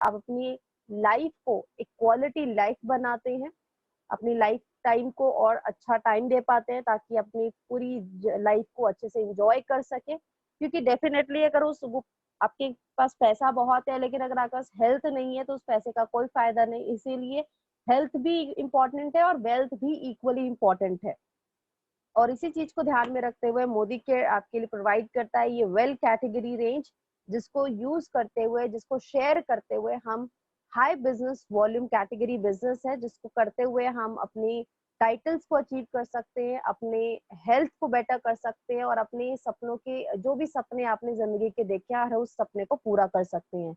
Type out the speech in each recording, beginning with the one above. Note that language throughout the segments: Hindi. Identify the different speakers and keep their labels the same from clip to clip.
Speaker 1: आप अपनी लाइफ को एक क्वालिटी लाइफ बनाते हैं, अपनी लाइफ टाइम को और अच्छा टाइम दे पाते हैं ताकि अपनी पूरी लाइफ को अच्छे से एंजॉय कर सके। क्योंकि डेफिनेटली अगर आपके पास पैसा बहुत है लेकिन अगर आपके पास हेल्थ नहीं है तो उस पैसे का कोई फायदा नहीं। इसीलिए हेल्थ भी इम्पोर्टेंट है और वेल्थ भी इक्वली इम्पोर्टेंट है। और इसी चीज को ध्यान में रखते हुए मोदी केयर आपके लिए प्रोवाइड करता है ये वेल कैटेगरी रेंज, जिसको यूज करते हुए, जिसको शेयर करते हुए हम high business volume category business है, जिसको करते हुए हम अपनी टाइटल्स को अचीव कर सकते हैं, अपने हेल्थ को बेटर कर सकते हैं और अपने सपनों के जो भी सपने आपने जिंदगी के देखे हैं उस सपने को पूरा कर सकते हैं।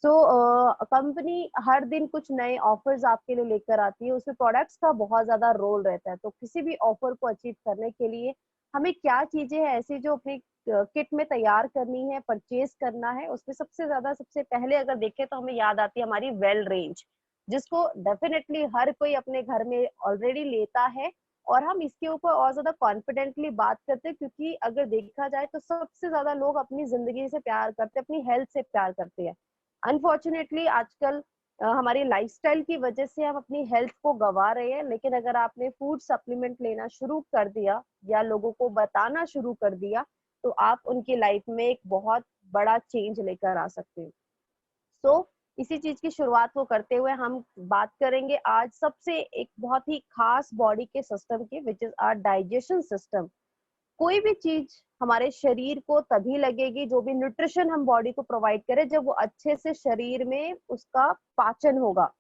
Speaker 1: सो कंपनी हर दिन कुछ नए ऑफर्स आपके लिए लेकर आती है, उसमें प्रोडक्ट्स का बहुत ज्यादा रोल रहता है। तो किसी भी ऑफर को अचीव करने के लिए हमें क्या चीजें हैं ऐसी जो अपनी किट में तैयार करनी है, परचेज करना है, उसमें सबसे पहले अगर देखें तो हमें याद आती है हमारी वेल रेंज, जिसको डेफिनेटली हर कोई अपने घर में ऑलरेडी लेता है। और हम इसके ऊपर और ज्यादा कॉन्फिडेंटली बात करते हैं क्योंकि अगर देखा जाए तो सबसे ज्यादा लोग अपनी जिंदगी से प्यार करते हैं, अपनी हेल्थ से प्यार करते हैं। अनफॉर्चुनेटली आजकल हमारी लाइफस्टाइल की वजह से हम अपनी हेल्थ को गवा रहे हैं। लेकिन अगर आपने फूड सप्लीमेंट लेना शुरू कर दिया या लोगों को बताना शुरू कर दिया तो आप उनकी लाइफ में एक बहुत बड़ा चेंज लेकर आ सकते हैं। सो इसी चीज की शुरुआत को करते हुए हम बात करेंगे आज सबसे एक बहुत ही खास बॉडी के सिस्टम की, which is our digestion system. कोई भी चीज हमारे शरीर को तभी लगेगी, जो भी न्यूट्रिशन हम बॉडी को प्रोवाइड करें, जब वो अच्छे से शरीर में उसका पाचन होगा।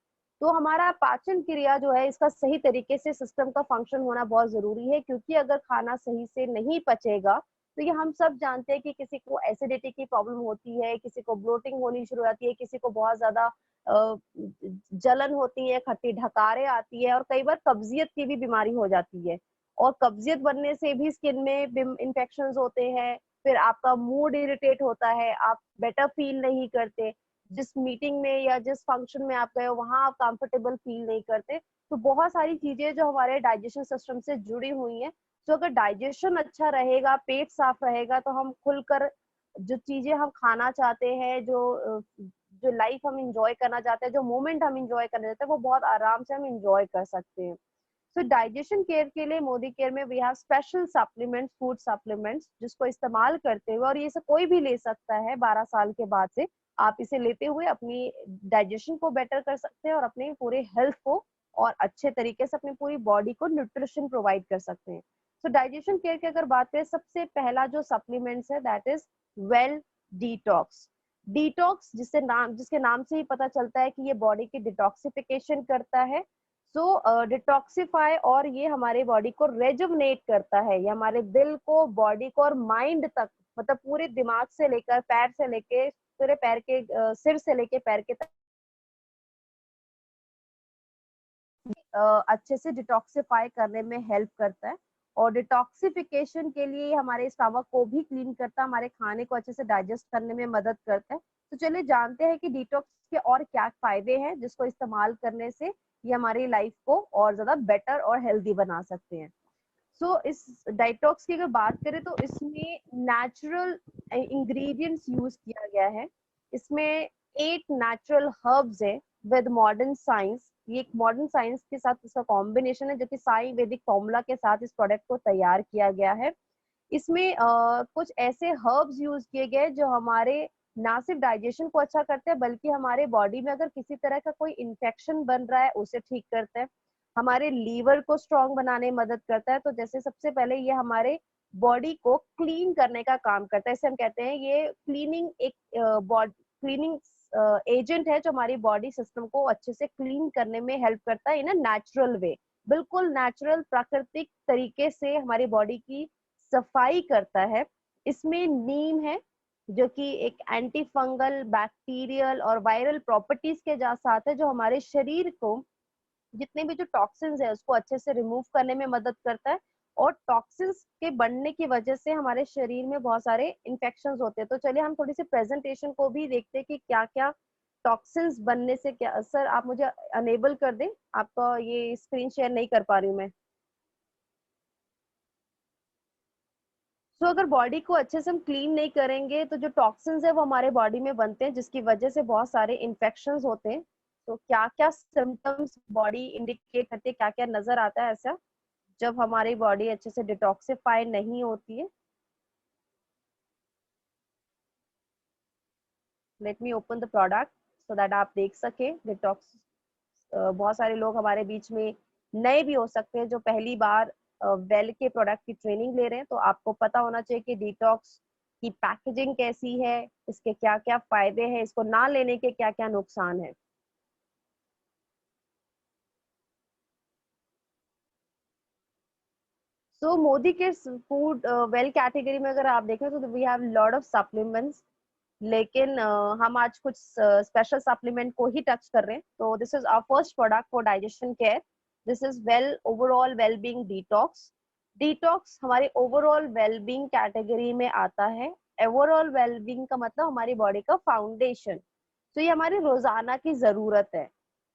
Speaker 1: तो हमारा पाचन क्रिया जो है इसका सही तरीके से सिस्टम का फंक्शन होना बहुत जरूरी है, क्योंकि अगर खाना सही से नहीं पचेगा तो ये हम सब जानते हैं कि किसी को एसिडिटी की प्रॉब्लम होती है, किसी को ब्लोटिंग होनी शुरू होती है, किसी को बहुत ज्यादा जलन होती है, खट्टी ढकारें आती है और कई बार कब्जियत की भी बीमारी हो जाती है। और कब्जियत बनने से भी स्किन में इन्फेक्शंस होते हैं, फिर आपका मूड इरिटेट होता है, आप बेटर फील नहीं करते, जिस मीटिंग में या जिस फंक्शन में आप गए हो वहां आप कंफर्टेबल फील नहीं करते। तो बहुत सारी चीजें जो हमारे डाइजेशन सिस्टम से जुड़ी हुई हैं। तो अगर डाइजेशन अच्छा रहेगा, पेट साफ रहेगा, तो हम खुलकर जो चीजें हम खाना चाहते हैं, जो लाइफ हम इंजॉय करना चाहते हैं, जो मोमेंट हम इंजॉय करना चाहते हैं, वो बहुत आराम से हम इंजॉय कर सकते हैं। तो डाइजेशन केयर के लिए मोदी केयर में we have special supplements, food supplements, जिसको इस्तेमाल करते हुए, और ये से कोई भी ले सकता है 12 साल के बाद से, आप इसे लेते हुए अपनी डाइजेशन को बेटर कर सकते हैं और अपने पूरे हेल्थ को और अच्छे तरीके से अपनी पूरी बॉडी को न्यूट्रिशन प्रोवाइड कर सकते हैं। तो डाइजेशन केयर की अगर बात करें, सबसे पहला जो सप्लीमेंट्स है that is well detox. Detox जिसके नाम से ही पता चलता है कि ये बॉडी की डिटॉक्सिफिकेशन करता है। सो डिटॉक्सिफाई, और ये हमारे बॉडी को रेजुवनेट करता है, ये हमारे दिल को, बॉडी को और माइंड तक, मतलब पूरे दिमाग से लेकर पैर से लेके पूरे पैर के सिर से लेके पैर के तक अच्छे से डिटॉक्सिफाई करने में हेल्प करता है। और डिटॉक्सिफिकेशन के लिए हमारे स्टमक को भी क्लीन करता है, हमारे खाने को अच्छे से डाइजेस्ट करने में मदद करता है। तो चलिए जानते हैं कि डिटॉक्स के और क्या फायदे हैं, जिसको इस्तेमाल करने से ये हमारी लाइफ को और ज्यादा बेटर और हेल्दी बना सकते हैं। सो इस डिटॉक्स की अगर बात करें तो इसमें नेचुरल इंग्रेडिएंट्स यूज किया गया है। इसमें 8 नेचुरल हर्ब्स है विद मॉडर्न साइंस। ये एक मॉडर्न साइंस के साथ इसका कॉम्बिनेशन है, जो कि साई वैदिक फॉर्मूला के साथ इस प्रोडक्ट को तैयार किया गया है। इसमें कुछ ऐसे हर्ब्स यूज किए गए जो हमारे ना सिर्फ डाइजेशन को अच्छा करते हैं, बल्कि हमारे बॉडी में अगर किसी तरह का कोई इन्फेक्शन बन रहा है उसे ठीक करते हैं, हमारे लीवर को स्ट्रॉन्ग बनाने में मदद करता है। तो जैसे सबसे पहले ये हमारे बॉडी को क्लीन करने का काम करता है, इसे हम कहते हैं ये क्लीनिंग, एक क्लीनिंग एजेंट है जो हमारी बॉडी सिस्टम को अच्छे से क्लीन करने में हेल्प करता है इन अ नेचुरल वे, बिल्कुल नेचुरल प्राकृतिक तरीके से हमारी बॉडी की सफाई करता है। इसमें नीम है जो कि एक एंटी फंगल, बैक्टीरियल और वायरल प्रॉपर्टीज के साथ है, जो हमारे शरीर को जितने भी जो टॉक्सिन्स है उसको अच्छे से रिमूव करने में मदद करता है। और टॉक्सिन्स के बढ़ने की वजह से हमारे शरीर में बहुत सारे इन्फेक्शंस होते हैं। तो चलिए हम थोड़ी सी प्रेजेंटेशन को भी देखते हैं कि क्या क्या टॉक्सिन्स बनने से क्या। सर आप मुझे अनेबल कर दें, आपका ये स्क्रीन शेयर नहीं कर पा रही हूँ मैं। तो अगर बॉडी को अच्छे से हम क्लीन नहीं करेंगे तो जो टॉक्सिन्स है वो हमारे बॉडी में बनते हैं, जिसकी वजह से बहुत सारे इन्फेक्शंस होते हैं। तो क्या क्या सिम्टम्स बॉडी इंडिकेट करती है, क्या क्या नजर आता है ऐसा जब हमारी बॉडी अच्छे से डिटॉक्सिफाई नहीं होती है? Let me open the product so that आप देख सके डिटॉक्स। बहुत सारे लोग हमारे बीच में नए भी हो सकते हैं जो पहली बार वेल के प्रोडक्ट की ट्रेनिंग ले रहे हैं, तो आपको पता होना चाहिए कि डिटॉक्स की पैकेजिंग कैसी है, इसके क्या क्या फायदे हैं, इसको ना लेने के क्या क्या नुकसान है। सो मोदी के फूड वेल कैटेगरी में अगर आप देखें तो we have lot of supplements, लेकिन हम आज कुछ स्पेशल सप्लीमेंट को ही टच कर रहे हैं। तो this is our first product for digestion care. This is well overall well being detox. Detox हमारे ओवरऑल वेल बीइंग कैटेगरी में आता है। ओवरऑल वेल बीइंग का मतलब हमारी बॉडी का फाउंडेशन। तो ये हमारी रोजाना की जरूरत है।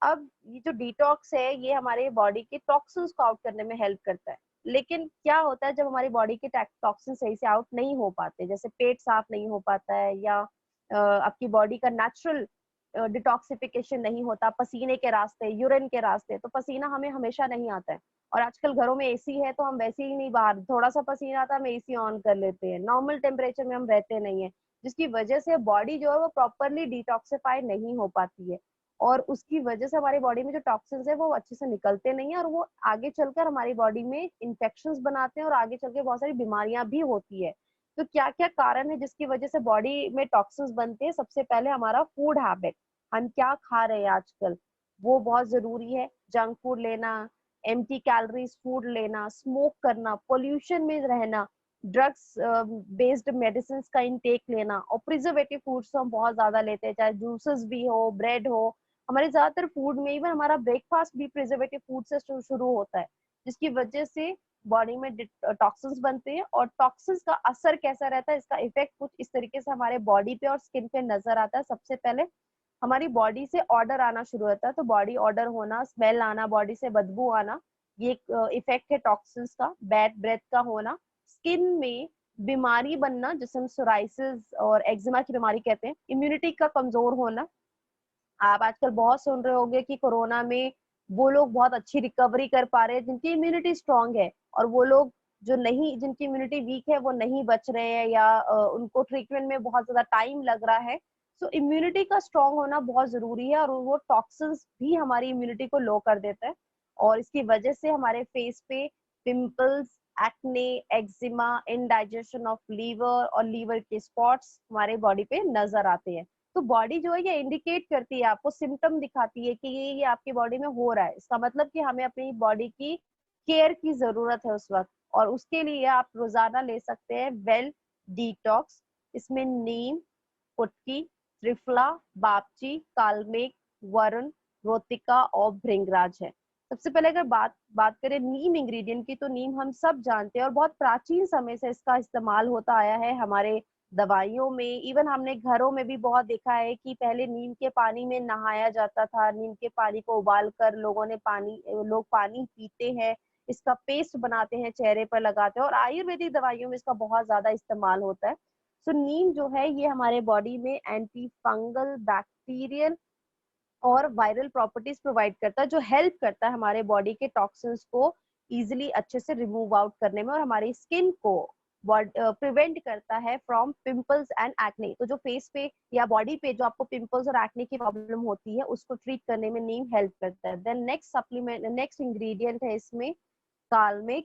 Speaker 1: अब ये जो डिटॉक्स है ये हमारे बॉडी के टॉक्सिन्स को आउट करने में हेल्प करता है। लेकिन क्या होता है जब हमारी बॉडी के टॉक्सिन सही से आउट नहीं हो पाते, जैसे पेट साफ नहीं हो पाता है या आपकी बॉडी का नेचुरल डिटॉक्सिफिकेशन नहीं होता पसीने के रास्ते, यूरिन के रास्ते, तो पसीना हमें हमेशा नहीं आता है। और आजकल घरों में एसी है तो हम वैसे ही नहीं, बाहर थोड़ा सा पसीना आता है हम एसी ऑन कर लेते हैं, नॉर्मल टेम्परेचर में हम रहते नहीं है, जिसकी वजह से बॉडी जो है वो प्रॉपरली डिटॉक्सिफाई नहीं हो पाती है। और उसकी वजह से हमारी बॉडी में जो टॉक्सिन्स है वो अच्छे से निकलते नहीं है और वो आगे चलकर हमारी बॉडी में इन्फेक्शंस बनाते हैं और आगे चल के बहुत सारी बीमारियां भी होती है। तो क्या क्या कारण है जिसकी वजह से बॉडी में टॉक्सिन्स बनते हैं? सबसे पहले हमारा फूड हैबिट, हम क्या खा रहे हैं आजकल, वो बहुत जरूरी है। जंक फूड लेना, एम्प्टी कैलोरीज फूड लेना, स्मोक करना, पोल्यूशन में रहना, ड्रग्स बेस्ड मेडिसिन का इंटेक लेना, और प्रिजर्वेटिव फूड्स तो हम बहुत ज्यादा लेते हैं, चाहे जूसेस भी हो, ब्रेड हो। हमारे ज्यादातर फूड में, इवन हमारा ब्रेकफास्ट भी प्रिजर्वेटिव फूड से शुरू होता है, जिसकी वजह से बॉडी में टॉक्सिन्स बनते हैं। और टॉक्सिन्स का असर कैसा रहता है, इसका इफेक्ट कुछ इस तरीके से हमारे बॉडी पे और स्किन पे नजर आता है। सबसे पहले हमारी बॉडी से ऑर्डर आना शुरू होता है, तो बॉडी ऑर्डर होना, स्मेल आना, बॉडी से बदबू आना, ये एक इफेक्ट है टॉक्सिन्स का। बैड ब्रेथ का होना, स्किन में बीमारी बनना जिसे हम सोराइसिस और एक्जिमा की बीमारी कहते हैं, इम्यूनिटी का कमजोर होना। आप आजकल बहुत सुन रहे होंगे कि कोरोना में वो लोग बहुत अच्छी रिकवरी कर पा रहे हैं जिनकी इम्यूनिटी स्ट्रांग है, और वो लोग जो नहीं, जिनकी इम्यूनिटी वीक है वो नहीं बच रहे हैं या उनको ट्रीटमेंट में बहुत ज्यादा टाइम लग रहा है। सो इम्यूनिटी का स्ट्रांग होना बहुत जरूरी है, और वो टॉक्सिन्स भी हमारी इम्यूनिटी को लो कर देता है, और इसकी वजह से हमारे फेस पे pimples, acne, eczema, indigestion of liver और लीवर के स्पॉट्स हमारे बॉडी पे नजर आते हैं। तो बॉडी जो है ये इंडिकेट करती है, आपको सिम्टम दिखाती है कि ये आपकी बॉडी में हो रहा है। इसका मतलब कि हमें अपनी बॉडी की केयर की जरूरत है उस वक्त, और उसके लिए आप रोजाना ले सकते हैं वेल डिटॉक्स। इसमें नीम, कुटकी, त्रिफला, बापची, कालमेघ, वरुण, रोतिका और भृंगराज है। सबसे पहले अगर बात बात करें नीम इंग्रेडिएंट की, तो नीम हम सब जानते हैं और बहुत प्राचीन समय से इसका इस्तेमाल होता आया है हमारे दवाइयों में। इवन हमने घरों में भी बहुत देखा है कि पहले नीम के पानी में नहाया जाता था, नीम के पानी को उबाल कर लोग पानी पीते हैं, इसका पेस्ट बनाते हैं, चेहरे पर लगाते हैं, और आयुर्वेदिक दवाइयों में इसका बहुत ज्यादा इस्तेमाल होता है। सो नीम जो है ये हमारे बॉडी में एंटी फंगल, बैक्टीरियल और वायरल प्रॉपर्टीज प्रोवाइड करता है, जो हेल्प करता है हमारे बॉडी के टॉक्सिन्स को इजिली अच्छे से रिमूव आउट करने में, और हमारी स्किन को प्रिवेंट करता है फ्रॉम पिंपल्स एंड एक्ने। तो जो फेस पे या बॉडी पे जो आपको पिंपल्स और एक्ने की प्रॉब्लम होती है उसको ट्रीट करने में नीम हेल्प करता है। Then next supplement, next ingredient है इसमें कालमेघ।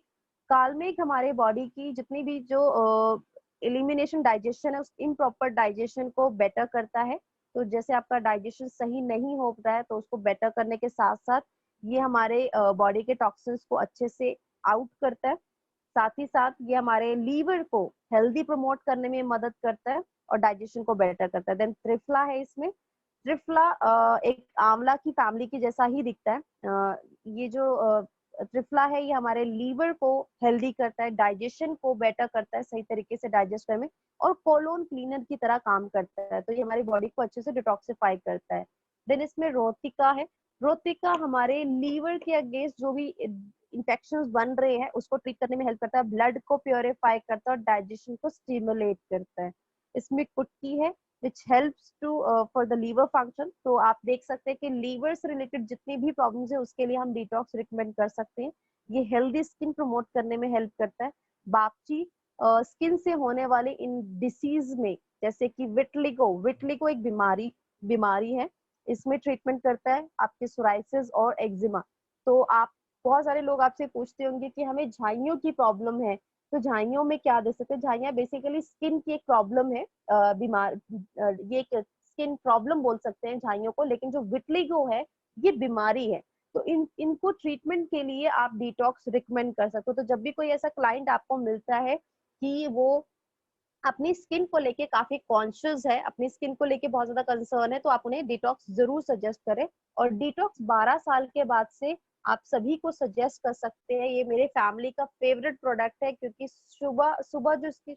Speaker 1: कालमेघ हमारे बॉडी की जितनी भी जो एलिमिनेशन, डाइजेशन है, उस इम्प्रॉपर डाइजेशन को बेटर करता है। तो जैसे आपका डाइजेशन सही नहीं होता है तो उसको बेटर करने के साथ साथ ये हमारे बॉडी के टॉक्सिन्स को अच्छे से आउट करता है। साथ ही साथ ये हमारे लीवर को हेल्दी प्रमोट करने में मदद करता है और डाइजेशन को बेटर करता है। देन त्रिफला है इसमें। त्रिफला एक आंवला की फैमिली की जैसा ही दिखता है। ये जो त्रिफला है ये हमारे लीवर को हेल्दी करता है, डाइजेशन को बेटर करता है, सही तरीके से डाइजेस्ट करने में, और कोलोन क्लीनर की तरह काम करता है, तो ये हमारी बॉडी को अच्छे से डिटॉक्सिफाई करता है। देन इसमें रोटिका है। रोटिका हमारे लीवर के अगेंस्ट जो भी इंफेक्शंस बन रहे हैं उसको ट्रीट करने में हेल्प करता है, ब्लड को प्योरीफाई करता है और डाइजेशन को स्टिमुलेट करता है। इसमें कुटकी है which helps to for the liver function. तो आप देख सकते हैं कि लीवर से रिलेटेड जितनी भी प्रॉब्लम्स है उसके लिए हम डिटॉक्स रिकमेंड कर सकते हैं। ये हेल्दी स्किन प्रमोट करने में हेल्प करता है। बापची स्किन से होने वाले इन डिसीज में, जैसे कि विटलिगो एक बीमारी है, इसमें ट्रीटमेंट करता है आपके सोराइसिस और एक्जिमा। तो आप बहुत सारे लोग आपसे पूछते होंगे कि हमें झाइयों की प्रॉब्लम है, तो झाइयों में क्या दे सकते हैं। झाइयाँ बेसिकली स्किन की एक प्रॉब्लम है, ये एक स्किन प्रॉब्लम बोल सकते हैं झाइयों को, लेकिन जो विटलिगो है ये बीमारी है। तो इनको ट्रीटमेंट के लिए आप डिटॉक्स रिकमेंड कर सकते हो। तो जब भी कोई ऐसा क्लाइंट आपको मिलता है कि वो अपनी स्किन को लेके काफी कॉन्शियस है, अपनी स्किन को लेके बहुत ज्यादा कंसर्न है, तो आप उन्हें डिटॉक्स जरूर सजेस्ट करें। और डिटॉक्स 12 साल के बाद से आप सभी को सजेस्ट कर सकते हैं। ये मेरे फैमिली का फेवरेट प्रोडक्ट है, क्योंकि सुबह सुबह जो इसकी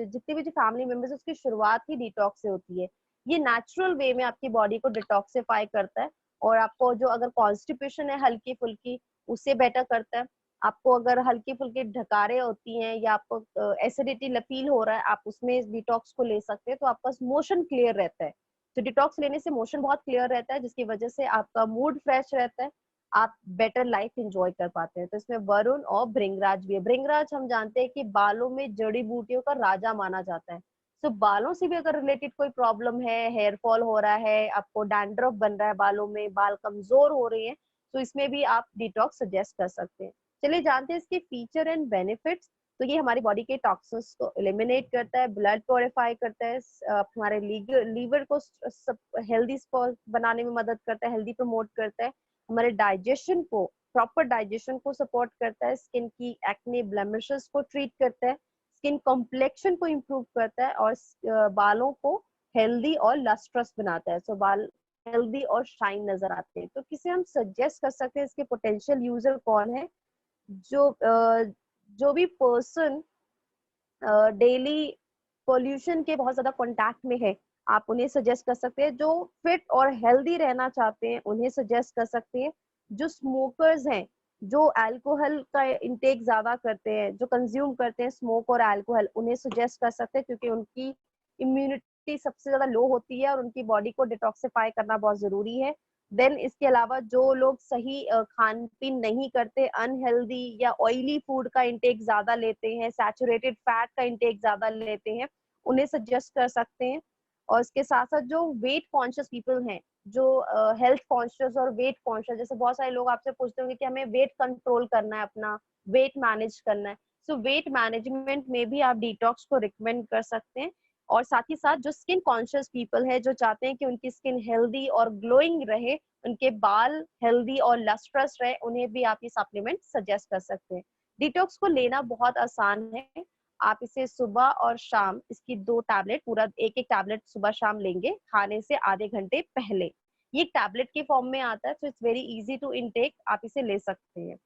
Speaker 1: जितने भी जो फैमिली मेंबर्स उसकी शुरुआत ही डिटॉक्स से होती है। ये नेचुरल वे में आपकी बॉडी को डिटॉक्सिफाई करता है और आपको जो अगर कॉन्स्टिपेशन है हल्की फुल्की उससे बेटर करता है। आपको अगर हल्की फुल्की ढकारे होती हैं या आपको एसिडिटी फील हो रहा है, आप उसमें इस डिटॉक्स को ले सकते हैं, तो आपका मोशन क्लियर रहता है। तो डिटॉक्स लेने से मोशन बहुत क्लियर रहता है, जिसकी वजह से आपका मूड फ्रेश रहता है, आप बेटर लाइफ एंजॉय कर पाते हैं। तो इसमें वरुण और भृंगराज भी है। भृंगराज हम जानते हैं कि बालों में जड़ी बूटियों का राजा माना जाता है। तो बालों से भी अगर रिलेटेड कोई प्रॉब्लम है, हेयर फॉल हो रहा है, आपको डैंड्रफ बन रहा है बालों में, बाल कमजोर हो रहे हैं, तो इसमें भी आप डिटॉक्स सजेस्ट कर सकते हैं। चलिए जानते हैं इसके फीचर एंड बेनिफिट्स। तो ये हमारी बॉडी के टॉक्सिन्स को एलिमिनेट करता है, ब्लड प्योरीफाई करता है, हमारे लीवर को हेल्दी बनाने में मदद करता है, हेल्दी प्रमोट करता है, हमारे डाइजेशन को, प्रॉपर डाइजेशन को सपोर्ट करता है, स्किन की एक्ने ब्लेमिशेस को ट्रीट करता है, स्किन कॉम्प्लेक्शन को इम्प्रूव करता है और बालों को हेल्दी और लस्ट्रस बनाता है। सो बाल हेल्दी और शाइन नजर आते हैं। तो किसे हम सजेस्ट कर सकते हैं, इसके पोटेंशियल यूजर कौन है? जो भी पर्सन डेली पोल्यूशन के बहुत ज्यादा कांटेक्ट में है, आप उन्हें सजेस्ट कर सकते हैं। जो फिट और हेल्दी रहना चाहते हैं उन्हें सजेस्ट कर सकते हैं। जो स्मोकर्स हैं, जो अल्कोहल का इंटेक ज्यादा करते हैं, जो कंज्यूम करते हैं स्मोक और अल्कोहल, उन्हें सजेस्ट कर सकते हैं, क्योंकि उनकी इम्यूनिटी सबसे ज्यादा लो होती है और उनकी बॉडी को डिटॉक्सिफाई करना बहुत जरूरी है। देन इसके अलावा जो लोग सही खान पीन नहीं करते, अनहेल्दी या ऑयली फूड का इंटेक ज्यादा लेते हैं, सैचुरेटेड फैट का इंटेक ज्यादा लेते हैं, उन्हें सजेस्ट कर सकते हैं। और इसके साथ साथ जो वेट कॉन्शियस पीपल हैं, जो हेल्थ कॉन्शियस और वेट कॉन्शियस, जैसे बहुत सारे लोग आपसे पूछते होंगे कि हमें वेट कंट्रोल करना है, अपना वेट मैनेज करना है, सो वेट मैनेजमेंट में भी आप डिटॉक्स को रिकमेंड कर सकते हैं। और साथ ही साथ जो स्किन कॉन्शियस पीपल है, जो चाहते हैं कि उनकी स्किन हेल्दी और ग्लोइंग रहे, उनके बाल हेल्दी और लस्ट्रस रहे, उन्हें भी आप ये सप्लीमेंट सजेस्ट कर सकते हैं। डिटॉक्स को लेना बहुत आसान है। आप इसे सुबह और शाम, इसकी 2 टैबलेट, पूरा एक एक टैबलेट सुबह शाम लेंगे खाने से आधे घंटे पहले। ये टैबलेट के फॉर्म में आता है, तो it's very easy to intake, आप इसे ले सकते हैं।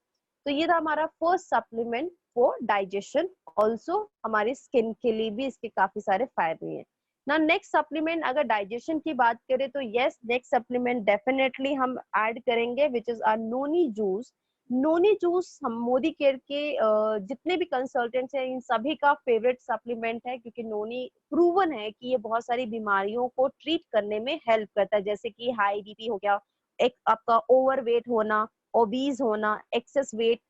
Speaker 1: तो ये था हमारा first supplement for digestion. Also हमारी स्किन के लिए भी इसके काफी सारे फायदे हैं ना। नेक्स्ट सप्लीमेंट, अगर डाइजेशन की बात करें तो यस, नेक्स्ट सप्लीमेंट डेफिनेटली हम ऐड करेंगे, which is a noni juice. Noni juice हम मोदी केयर के जितने भी कंसल्टेंट्स हैं इन सभी का फेवरेट सप्लीमेंट है, क्योंकि नोनी प्रूवन है कि ये बहुत सारी बीमारियों को ट्रीट करने में हेल्प करता है, जैसे कि हाई बीपी हो गया, एक आपका ओवरवेट होना, ओबीज होना, एक्सेस वेट,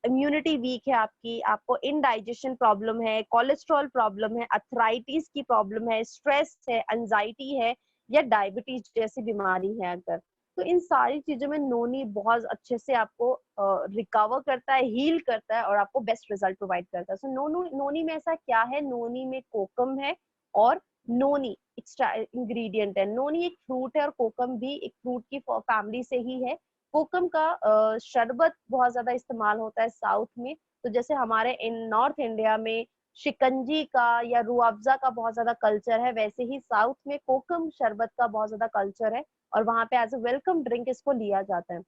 Speaker 1: इम्यूनिटी वीक है आपकी, आपको इनडाइजेशन प्रॉब्लम है, कोलेस्ट्रॉल प्रॉब्लम है, अर्थराइटिस की प्रॉब्लम है, स्ट्रेस है, एंजाइटी है, या डायबिटीज जैसी बीमारी है अगर, तो इन सारी चीजों में नोनी बहुत अच्छे से आपको रिकवर करता है, हील करता है और आपको बेस्ट रिजल्ट प्रोवाइड करता है। सो नोनी में ऐसा क्या है, नोनी में कोकम है और नोनी एक्स्ट्रा इंग्रेडिएंट है। नोनी एक फ्रूट है और कोकम भी एक फ्रूट की फैमिली से ही है। कोकम का शरबत बहुत ज्यादा इस्तेमाल होता है साउथ में। तो जैसे हमारे इन नॉर्थ इंडिया में शिकंजी का या रूह अफ़ज़ा का बहुत ज्यादा कल्चर है, वैसे ही साउथ में कोकम शरबत का बहुत ज्यादा कल्चर है और वहां पे एज अ वेलकम ड्रिंक इसको लिया जाता है।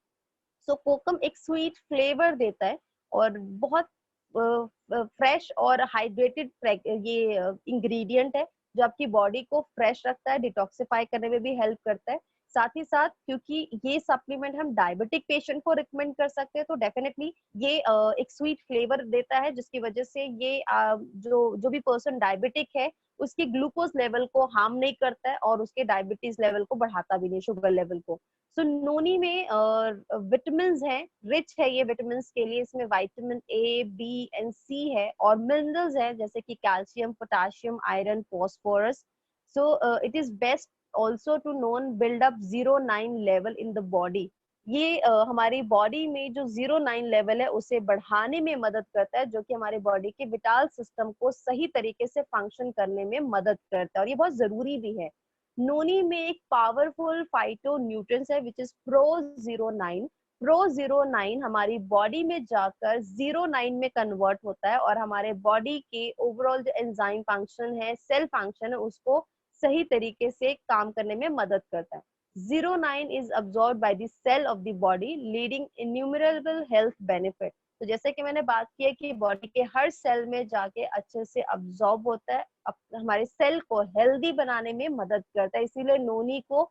Speaker 1: सो कोकम एक स्वीट फ्लेवर देता है और बहुत फ्रेश और हाइड्रेटेड ये इंग्रेडिएंट है, जो आपकी बॉडी को फ्रेश रखता है, डिटॉक्सिफाई करने में भी हेल्प करता है। साथ ही साथ क्योंकि ये सप्लीमेंट हम डायबिटिक पेशेंट को रिकमेंड कर सकते हैं, तो डेफिनेटली ये एक स्वीट फ्लेवर देता है, जिसकी वजह से ये जो भी पर्सन डायबिटिक है उसके ग्लूकोज लेवल को हार्म नहीं करता है और उसके डायबिटीज लेवल को बढ़ाता भी नहीं, शुगर लेवल को। सो नोनी में विटामिन है, रिच है ये विटामिन के लिए, इसमें vitamin A, B and C है, और मिनरल्स है जैसे कि calcium, potassium, iron, phosphorus. So it is best also to known build up 0,9 level in the body. ये हमारी बॉडी में जो 0,9 लेवल है उसे बढ़ाने में मदद करता है, जो कि हमारे बॉडी के विटाल सिस्टम को सही तरीके से फंक्शन करने में मदद करता है, और ये बहुत जरूरी भी है। नोनी में एक पावरफुल फाइटो न्यूट्रिएंट्स है विच इज प्रो 09। प्रो 09 हमारी बॉडी में जाकर 0,9 में कन्वर्ट होता है और हमारे बॉडी के ओवरऑल जो एंजाइम फंक्शन है, सेल फंक्शन है, उसको सही तरीके से काम करने में मदद करता है। 0,9 is absorbed by the cell of the body, leading innumerable health benefit। तो जैसे कि मैंने बात की है कि बॉडी के हर सेल में जाके अच्छे से अब्सॉर्ब होता है, हमारे सेल को हेल्दी बनाने में मदद करता है, इसीलिए नोनी को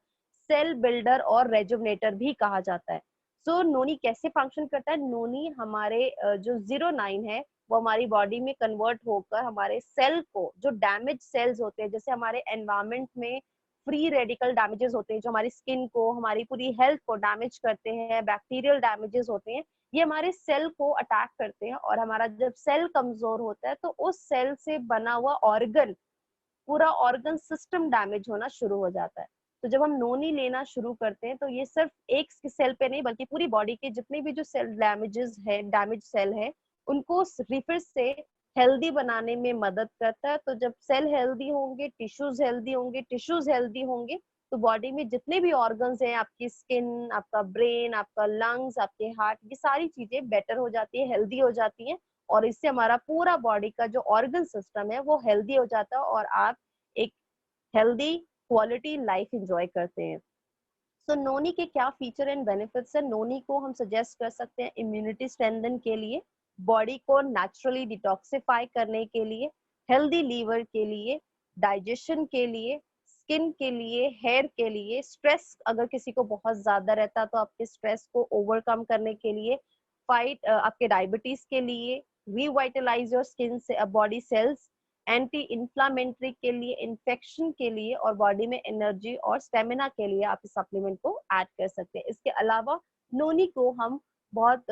Speaker 1: सेल बिल्डर और रेजुवनेटर भी कहा जाता है। सो नोनी कैसे फंक्शन करता है? नोनी हमारे जो 0,9 है वो हमारी बॉडी में कन्वर्ट होकर हमारे सेल को, जो डैमेज सेल्स होते हैं, जैसे हमारे एनवायरमेंट में फ्री रेडिकल डैमेजेस होते हैं जो हमारी स्किन को, हमारी पूरी हेल्थ को डैमेज करते हैं, बैक्टीरियल डैमेजेस होते हैं, ये हमारे सेल को अटैक करते हैं, और हमारा जब सेल कमजोर होता है तो उस सेल से बना हुआ ऑर्गन, पूरा ऑर्गन सिस्टम डैमेज होना शुरू हो जाता है। तो जब हम नोनी लेना शुरू करते हैं तो ये सिर्फ एक सेल पे नहीं बल्कि पूरी बॉडी के जितने भी जो सेल डैमेजेस है, डैमेज सेल है, उनको फिर से हेल्दी बनाने में मदद करता है। तो जब सेल हेल्दी होंगे, टिश्यूज हेल्दी होंगे, टिश्यूज हेल्दी होंगे, तो बॉडी में जितने भी ऑर्गन्स हैं, आपकी स्किन, आपका ब्रेन, आपका लंग्स, आपके हार्ट, ये सारी चीजें बेटर हो जाती है, हेल्दी हो जाती हैं, और इससे हमारा पूरा बॉडी का जो ऑर्गन सिस्टम है वो हेल्दी हो जाता है और आप एक हेल्दी क्वालिटी लाइफ एंजॉय करते हैं। सो नोनी के क्या फीचर एंड बेनिफिट्स है? नोनी को हम सजेस्ट कर सकते हैं इम्यूनिटी स्ट्रेंथन के लिए, बॉडी को नेचुरली डिटॉक्सिफाई करने के लिए, हेल्दी लीवर के लिए, डाइजेशन के लिए, स्किन के लिए, हेयर के लिए, स्ट्रेस अगर किसी को बहुत ज्यादा रहता है तो आपके स्ट्रेस को ओवरकम करने के लिए, फाइट आपके डायबिटीज के लिए, रिवाइटलाइज योर स्किन से बॉडी सेल्स, एंटी इंफ्लामेटरी के लिए, इन्फेक्शन के लिए, और बॉडी में एनर्जी और स्टेमिना के लिए आप इस सप्लीमेंट को ऐड कर सकते हैं। इसके अलावा नोनी को हम बहुत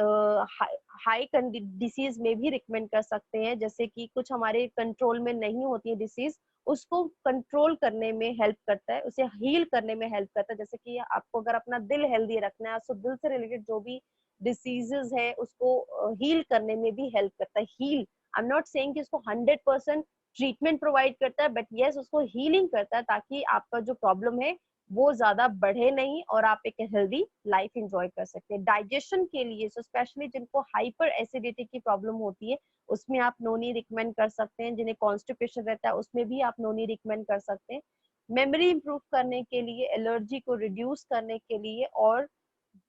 Speaker 1: हाई डिसीज में भी रिकमेंड कर सकते हैं, जैसे कि कुछ हमारे कंट्रोल में नहीं होती है डिसीज, उसको कंट्रोल करने में हेल्प करता है, उसे हील करने में हेल्प करता है। जैसे कि आपको अगर अपना दिल हेल्दी रखना है तो दिल से रिलेटेड जो भी डिसीजेस है उसको हील करने में भी हेल्प करता है। Heal, I am not saying कि इसको 100% ट्रीटमेंट प्रोवाइड करता है, बट यस उसको हीलिंग करता है ताकि आपका जो प्रॉब्लम है वो ज्यादा बढ़े नहीं और आप एक हेल्दी लाइफ एंजॉय कर सकते हैं। डाइजेशन के लिए सो स्पेशली जिनको हाइपर एसिडिटी की प्रॉब्लम होती है उसमें आप नोनी रिकमेंड कर सकते हैं, जिन्हें कॉन्स्टिपेशन रहता है उसमें भी आप नोनी रिकमेंड कर सकते हैं। मेमोरी इंप्रूव करने के लिए, एलर्जी को रिड्यूस करने के लिए, और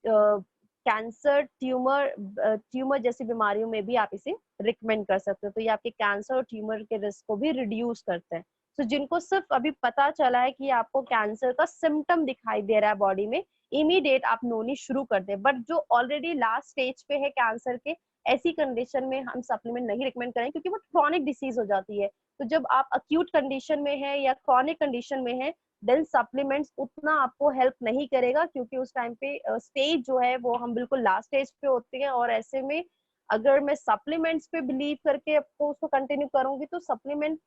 Speaker 1: कैंसर, ट्यूमर जैसी बीमारियों में भी आप इसे रिकमेंड कर सकते हो। तो ये आपके कैंसर और ट्यूमर के रिस्क को भी रिड्यूस करते हैं। तो जिनको सिर्फ अभी पता चला है कि आपको कैंसर का सिम्टम दिखाई दे रहा है बॉडी में, इमीडिएट आप नोनी शुरू कर दें। बट जो ऑलरेडी लास्ट स्टेज पे है कैंसर के, ऐसी कंडीशन में हम सप्लीमेंट नहीं रिकमेंड करें क्योंकि वो क्रॉनिक डिसीज हो जाती है। तो जब आप अक्यूट कंडीशन में है या क्रॉनिक कंडीशन में है, देन सप्लीमेंट्स उतना आपको हेल्प नहीं करेगा, क्योंकि उस टाइम पे स्टेज जो है वो हम बिल्कुल लास्ट स्टेज पे होते हैं। और ऐसे में अगर मैं सप्लीमेंट्स पे बिलीव करके आपको उसको कंटिन्यू करूंगी तो सप्लीमेंट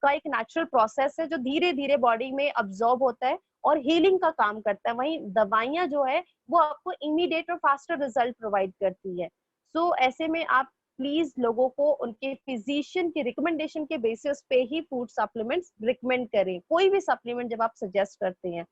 Speaker 1: का एक नेचुरल प्रोसेस है जो धीरे धीरे बॉडी में अब्सॉर्ब होता है और हीलिंग का काम करता है। वहीं दवाइयां जो है वो आपको इमीडिएट और फास्टर रिजल्ट प्रोवाइड करती है। सो ऐसे में आप प्लीज लोगों को उनके फिजिशियन की रिकमेंडेशन के बेसिस पे ही फूड सप्लीमेंट्स रिकमेंड करें, कोई भी सप्लीमेंट जब आप सजेस्ट करते हैं।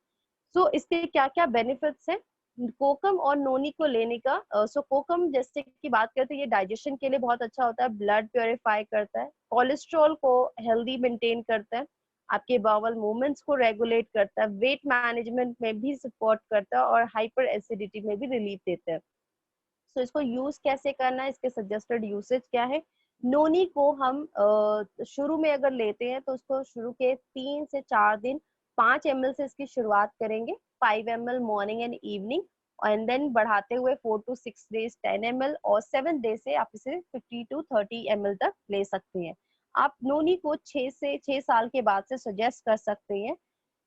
Speaker 1: सो इसके क्या क्या बेनिफिट्स हैं कोकम और नोनी को लेने का? सो कोकम जैसे की बात करते हैं, ये डाइजेशन के लिए बहुत अच्छा होता है, ब्लड प्योरीफाई करता है, कोलेस्ट्रॉल को हेल्दी मेंटेन करता है, आपके बावल मूवमेंट्स को रेगुलेट करता है, वेट मैनेजमेंट में भी सपोर्ट करता है, और हाइपर एसिडिटी में भी रिलीफ देता है। सो इसको यूज कैसे करना है, इसके सजेस्टेड यूसेज क्या है? नोनी को हम शुरू में अगर लेते हैं तो उसको शुरू के 3 से 4 दिन 5 ml से इसकी शुरुआत करेंगे। 5 ml morning and evening, and then बढ़ाते हुए 4 to 6 डेज 10 ml, और 7 डेज से आप इसे 50 to 30 ml तक ले सकते हैं। आप नोनी को 6 साल के बाद से सजेस्ट कर सकते हैं,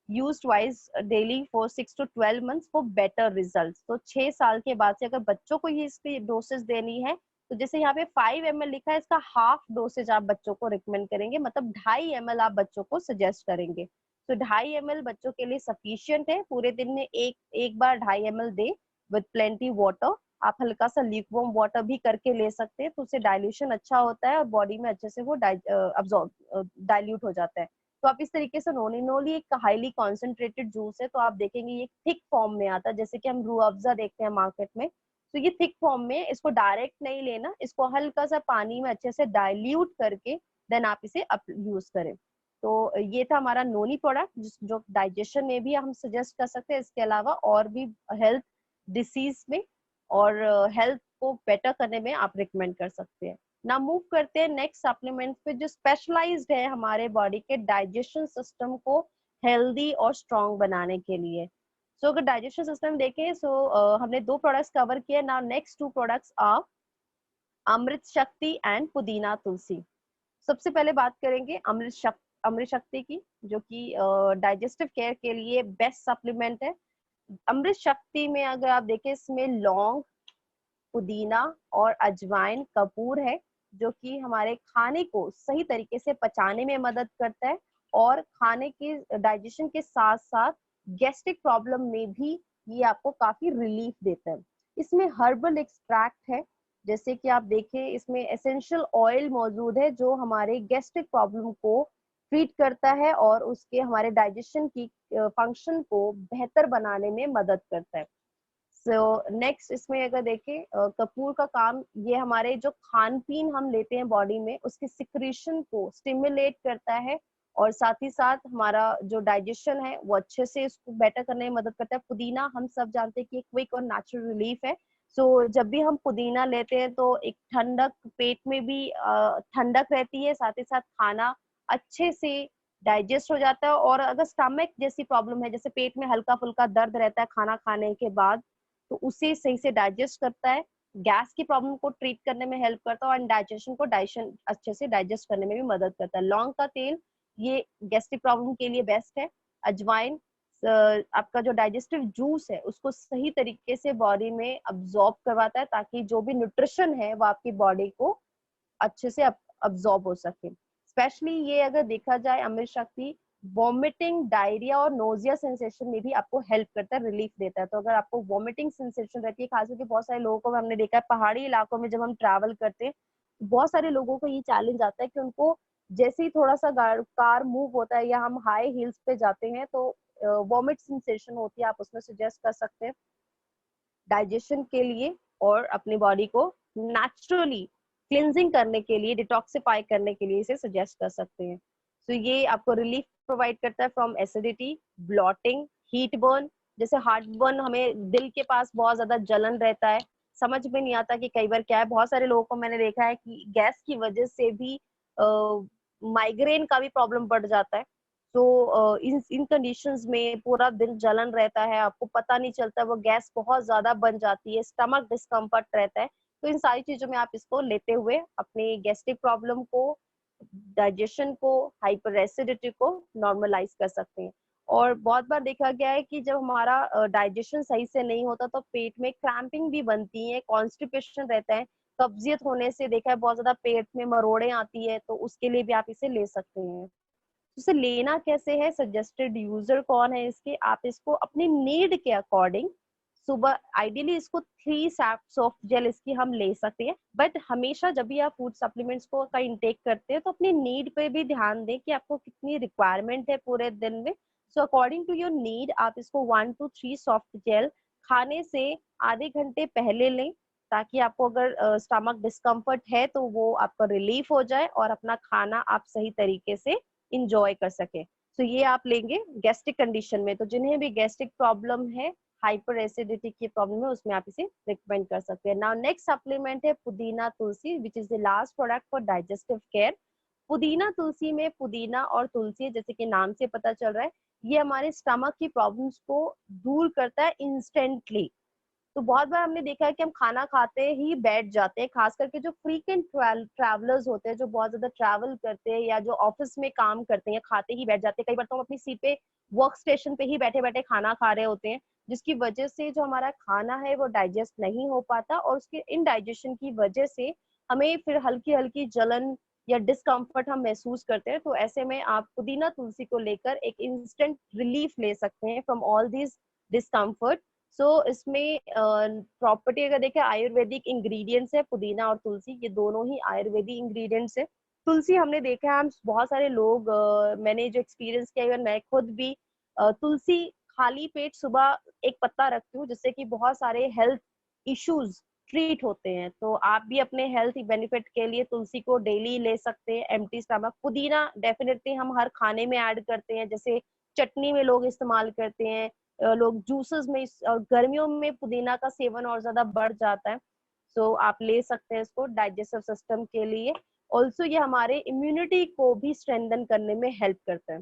Speaker 1: use twice daily for 6 to 12 months for better results. तो 6 साल के बाद से अगर बच्चों को ये इसकी डोसेज देनी है, तो जैसे यहाँ पे 5 ml लिखा है, इसका हाफ डोसेज आप बच्चों को रिकमेंड करेंगे, मतलब 2.5 ml आप बच्चों को सजेस्ट करेंगे। तो 2.5 ml बच्चों के लिए सफिशियंट है, पूरे दिन में एक बार 2.5 ml they with plenty water. आप हल्का सा ल्यूकवार्म वाटर भी करके ले सकते हैं, तो उससे डाइल्यूशन अच्छा होता है और बॉडी में अच्छे से वो डाइल्यूट हो जाता है। तो आप इस तरीके से नोनी एक हाईली कॉन्सेंट्रेटेड जूस है, तो आप देखेंगे ये थिक फॉर्म में आता है, जैसे कि हम रूह अफ़ज़ा देखते हैं मार्केट में, तो ये थिक फॉर्म में, इसको डायरेक्ट नहीं लेना, इसको हल्का सा पानी में अच्छे से डाइल्यूट करके देन आप इसे यूज करें। तो ये था हमारा नोनी प्रोडक्ट, जो डाइजेशन में भी हम सजेस्ट कर सकते हैं, इसके अलावा और भी हेल्थ डिसीज में और हेल्थ को बेटर करने में आप रिकमेंड कर सकते हैं। ना मूव करते हैं नेक्स्ट सप्लीमेंट पे, जो स्पेशलाइज्ड है हमारे बॉडी के डाइजेशन सिस्टम को हेल्दी और स्ट्रॉन्ग बनाने के लिए। सो अगर डाइजेशन सिस्टम देखें, हमने 2 प्रोडक्ट्स कवर किए। नाउ नेक्स्ट 2 प्रोडक्ट्स आर अमृत शक्ति एंड पुदीना तुलसी। सबसे पहले बात करेंगे अमृत शक्ति की, जो कि डाइजेस्टिव केयर के लिए बेस्ट सप्लीमेंट है। अमृत शक्ति में अगर आप देखें, इसमें लौंग, पुदीना और अजवाइन, कपूर है, जो कि हमारे खाने को सही तरीके से पचाने में मदद करता है और खाने के डाइजेशन के साथ साथ गैस्ट्रिक प्रॉब्लम में भी ये आपको काफी रिलीफ देता है। इसमें हर्बल एक्सट्रैक्ट है, जैसे कि आप देखें इसमें एसेंशियल ऑयल मौजूद है, जो हमारे गैस्ट्रिक प्रॉब्लम को ट्रीट करता है और उसके हमारे डाइजेशन की फंक्शन को बेहतर बनाने में मदद करता है। नेक्स्ट इसमें अगर देखें, कपूर का काम, ये हमारे जो खान पीन हम लेते हैं बॉडी में, उसके सिक्रीशन को स्टिमुलेट करता है और साथ ही साथ हमारा जो डाइजेशन है वो अच्छे से इसको बेटर करने में मदद करता है। पुदीना हम सब जानते हैं कि एक क्विक और नेचुरल रिलीफ है। जब भी हम पुदीना लेते हैं तो एक ठंडक, पेट में भी ठंडक रहती है, साथ ही साथ खाना अच्छे से डाइजेस्ट हो जाता है। और अगर स्टमक जैसी प्रॉब्लम है, जैसे पेट में हल्का फुल्का दर्द रहता है खाना खाने के बाद, तो उसे सही से डाइजेस्ट करता है, गैस की प्रॉब्लम को ट्रीट करने में हेल्प करता है और डाइजेशन को अच्छे से डाइजेस्ट करने में भी मदद करता है। लौंग का तेल, ये गैस्ट्रिक प्रॉब्लम के लिए बेस्ट है। अजवाइन आपका जो डाइजेस्टिव जूस है उसको सही तरीके से बॉडी में अब्सॉर्ब करवाता है, ताकि जो भी न्यूट्रिशन है वो आपकी बॉडी को अच्छे से अब्सॉर्ब हो सके। स्पेशली ये अगर देखा जाए, अमृत शक्ति वॉमिटिंग, डायरिया और नोजिया सेंसेशन में भी आपको हेल्प करता है, रिलीफ देता है। तो अगर आपको वॉमिटिंग सेंसेशन रहती है, खास करके बहुत सारे लोगों को हमने देखा है पहाड़ी इलाकों में जब हम ट्रैवल करते हैं, बहुत सारे लोगों को ये चैलेंज आता है कि उनको जैसे ही थोड़ा सा कार मूव होता है या हम हाई हिल्स पे जाते हैं तो वॉमिट सेंसेशन होती है। आप उसमें सजेस्ट कर सकते हैं डाइजेशन के लिए और अपनी बॉडी को नेचुरली क्लिनजिंग करने के लिए, डिटॉक्सिफाई करने के लिए इसे सजेस्ट कर सकते हैं। ये आपको रिलीफ प्रोवाइड करता है from acidity, blotting, heat burn. जैसे हार्ट बर्न, हमें दिल के पास बहुत ज्यादा जलन रहता है, समझ में नहीं आता कि कई बार क्या है, बहुत सारे लोगों को मैंने देखा है कि गैस की वजह से भी माइग्रेन का भी प्रॉब्लम बढ़ जाता है। इन कंडीशंस में पूरा दिन जलन रहता है, आपको पता नहीं चलता, वो गैस बहुत ज्यादा बन जाती है, स्टमक डिस्कम्फर्ट रहता है। तो इन सारी चीजों में आप इसको लेते हुए अपने गैस्ट्रिक प्रॉब्लम को, डाइजेशन को, हाइपर एसिडिटी को नॉर्मलाइज कर सकते हैं। और बहुत बार देखा गया है कि जब हमारा डाइजेशन सही से नहीं होता तो पेट में क्रैम्पिंग भी बनती है, कॉन्स्टिपेशन रहता है, कब्जियत होने से देखा है बहुत ज्यादा पेट में मरोड़े आती है, तो उसके लिए भी आप इसे ले सकते हैं। इसे लेना कैसे है, सजेस्टेड यूजर कौन है इसके, आप इसको अपनी नीड के अकॉर्डिंग सुबह, आइडियली इसको 3 सैप्स ऑफ जेल इसकी हम ले सकते हैं, बट हमेशा जब भी आप फूड सप्लीमेंट्स को का इंटेक करते हैं तो अपनी नीड पे भी ध्यान दें कि आपको कितनी रिक्वायरमेंट है पूरे दिन में। अकॉर्डिंग टू योर नीड आप इसको 1 to 3 सॉफ्ट जेल खाने से आधे घंटे पहले लें, ताकि आपको अगर स्टमक डिस्कम्फर्ट है तो वो आपका रिलीफ हो जाए और अपना खाना आप सही तरीके से इंजॉय कर सके। ये आप लेंगे गैस्ट्रिक कंडीशन में, तो जिन्हें भी गैस्ट्रिक प्रॉब्लम है, हाइपर एसिडिटी की प्रॉब्लम है, उसमें आप इसे रिकमेंड कर सकते हैं। नाउ नेक्स्ट सप्लीमेंट है Pudina Tulsi, which is the last product for digestive care. Pudina Tulsi में पुदीना और तुलसी, जैसे कि नाम से पता चल रहा है, ये हमारे स्टमक की प्रॉब्लम्स को दूर करता है इंस्टेंटली। तो बहुत बार हमने देखा है कि हम खाना खाते ही बैठ जाते हैं, खास करके जो फ्रीक्वेंट ट्रैवलर्स होते हैं, जो बहुत ज्यादा ट्रैवल करते हैं या जो ऑफिस में काम करते हैं, खाते ही बैठ जाते हैं। कई बार तो हम अपनी सीट पे, वर्क स्टेशन पे ही बैठे बैठे खाना खा रहे होते हैं, जिसकी वजह से जो हमारा खाना है वो डाइजेस्ट नहीं हो पाता, और उसके इनडाइजेशन की वजह से हमें फिर हल्की हल्की जलन या डिस्कम्फर्ट हम महसूस करते हैं। तो ऐसे में आप पुदीना तुलसी को लेकर एक इंस्टेंट रिलीफ ले सकते हैं फ्रॉम ऑल दिस डिस्कम्फर्ट। सो इसमें प्रॉपर्टी अगर देखें, आयुर्वेदिक इंग्रेडिएंट्स है पुदीना और तुलसी, ये दोनों ही आयुर्वेदिक इंग्रेडिएंट्स है। तुलसी हमने देखा है, हम बहुत सारे लोग, मैंने जो एक्सपीरियंस किया, इवन मैं खुद भी तुलसी खाली पेट सुबह एक पत्ता रखती हूँ, जिससे कि बहुत सारे हेल्थ इश्यूज ट्रीट होते हैं। तो आप भी अपने हेल्थ बेनिफिट के लिए तुलसी को डेली ले सकते हैं एम्प्टी स्टमक। पुदीना डेफिनेटली हम हर खाने में ऐड करते हैं, जैसे चटनी में लोग इस्तेमाल करते हैं, लोग जूसेस में, और गर्मियों में पुदीना का सेवन और ज्यादा बढ़ जाता है। सो आप ले सकते हैं इसको डाइजेस्टिव सिस्टम के लिए। ऑल्सो ये हमारे इम्यूनिटी को भी स्ट्रेंथन करने में हेल्प करता है।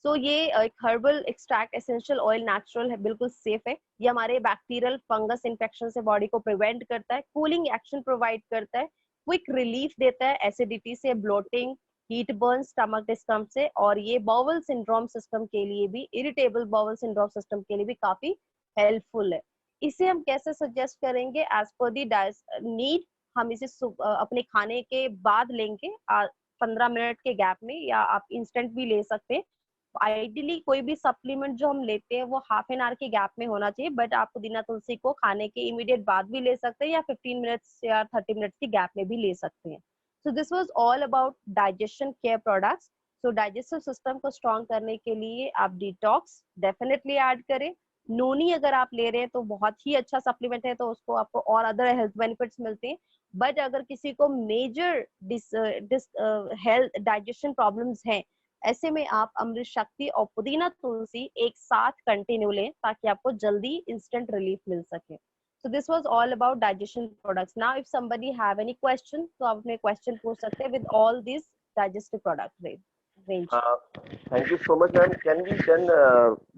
Speaker 1: सो ये एक herbal extract essential oil natural है, बिल्कुल सेफ है। ये हमारे बैक्टीरियल फंगस इन्फेक्शन से बॉडी को प्रिवेंट करता है, कूलिंग एक्शन प्रोवाइड करता है, क्विक रिलीफ देता है एसिडिटी से, bloating, heat burn, stomach discomfort से, और ये बाउल सिंड्रोम सिस्टम के लिए भी, इरिटेबल बाउल सिंड्रोम सिस्टम के लिए भी काफी हेल्पफुल है। इसे हम कैसे सजेस्ट करेंगे? एज पर दी नीड। हम इसे अपने खाने के बाद लेंगे, 15 मिनट के गैप में, या आप इंस्टेंट भी ले सकते हैं। आइडियली कोई भी सप्लीमेंट जो हम लेते हैं वो हाफ एन आवर के गैप में होना चाहिए, बट आप पुदीना तुलसी को खाने के इमीडिएट बाद भी ले सकते हैं, या 15 मिनट्स या 30 मिनट्स के गैप में भी ले सकते हैं। So this was all about digestion care products. So digestive system को स्ट्रॉन्ग करने के लिए आप डिटॉक्स डेफिनेटली ऐड करें। नोनी अगर आप ले रहे हैं तो बहुत ही अच्छा सप्लीमेंट है, तो उसको आपको और अदर हेल्थ बेनिफिट्स मिलते हैं। बट अगर किसी को मेजर हेल्थ डाइजेशन प्रॉब्लम्स हैं, ऐसे में आप अमृत शक्ति और पुदीना तुलसी एक साथ कंटिन्यू लें, ताकि आपको जल्दी इंस्टेंट रिलीफ मिल सके। So this was all about digestion products. Now if somebody have any question, तो आप अपने क्वेश्चन पूछ सकते हैं with all this digestive product range.
Speaker 2: Thank you so much, ma'am. Can we then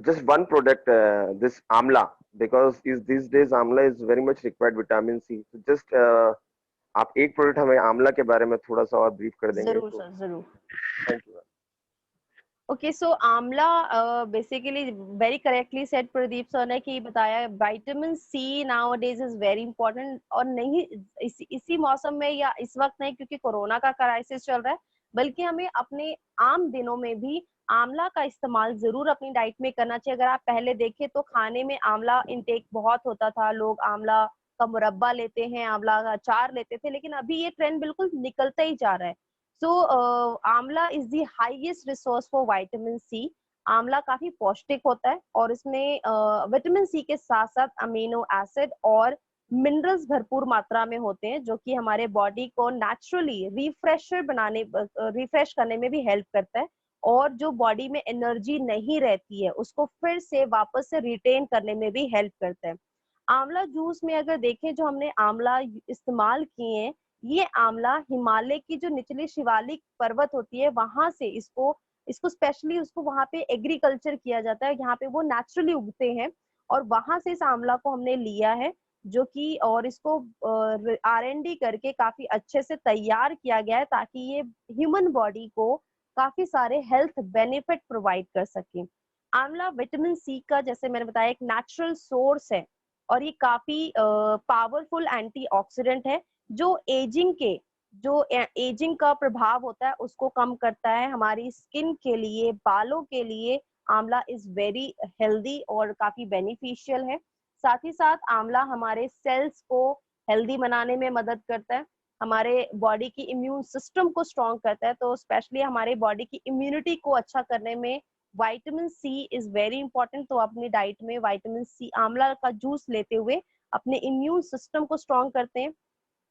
Speaker 2: just one product, this amla, because is these days amla is very much required vitamin C. So just आप एक प्रोडक्ट हमें आंवला के बारे में थोड़ा सा और ब्रीफ कर देंगे
Speaker 1: जरूर
Speaker 2: तो
Speaker 1: सर, जरूर।
Speaker 2: Thank you.
Speaker 1: Okay, so amla, basically very correctly said Pradeep sir ने कि बताया, vitamin C nowadays is very important. और नहीं इसी मौसम में या इस वक्त नहीं, क्योंकि कोरोना का क्राइसिस चल रहा है, बल्कि हमें अपने आम दिनों में भी आंवला का इस्तेमाल जरूर अपनी डाइट में करना चाहिए। अगर आप पहले देखें तो खाने में आंवला इंटेक बहुत होता था, लोग आंवला का मुरब्बा लेते हैं, आंवला का अचार लेते थे, लेकिन अभी ये ट्रेंड बिल्कुल निकलता ही जा रहा है। So amla is the highest resource for vitamin C. आंवला काफी पौष्टिक होता है, और इसमें विटामिन सी के साथ साथ अमीनो एसिड और मिनरल्स भरपूर मात्रा में होते हैं, जो कि हमारे बॉडी को नेचुरली रिफ्रेश करने में भी हेल्प करता है, और जो बॉडी में एनर्जी नहीं रहती है उसको फिर से वापस से रिटेन करने में भी हेल्प करता है। आंवला जूस में अगर देखें, जो हमने आंवला इस्तेमाल किए हैं, ये आंवला हिमालय की जो निचली शिवालिक पर्वत होती है, वहां से इसको इसको स्पेशली उसको वहां पे एग्रीकल्चर किया जाता है, यहाँ पे वो नेचुरली उगते हैं, और वहां से इस आंवला को हमने लिया है, जो कि, और इसको R&D करके काफी अच्छे से तैयार किया गया है, ताकि ये ह्यूमन बॉडी को काफी सारे हेल्थ बेनिफिट प्रोवाइड कर सके। आंवला विटामिन सी का, जैसे मैंने बताया, एक नेचुरल सोर्स है, और ये काफी पावरफुल एंटीऑक्सीडेंट है, जो एजिंग का प्रभाव होता है उसको कम करता है। हमारी स्किन के लिए, बालों के लिए आंवला इज वेरी हेल्दी और काफी बेनिफिशियल है। साथ ही साथ आंवला हमारे सेल्स को हेल्दी बनाने में मदद करता है, हमारे बॉडी की इम्यून सिस्टम को स्ट्रॉन्ग करता है। तो स्पेशली हमारे बॉडी की इम्यूनिटी को अच्छा करने में vitamin C is very important. तो अपनी डाइट में विटामिन सी, आंवला का जूस लेते हुए अपने इम्यून सिस्टम को स्ट्रॉन्ग करते हैं,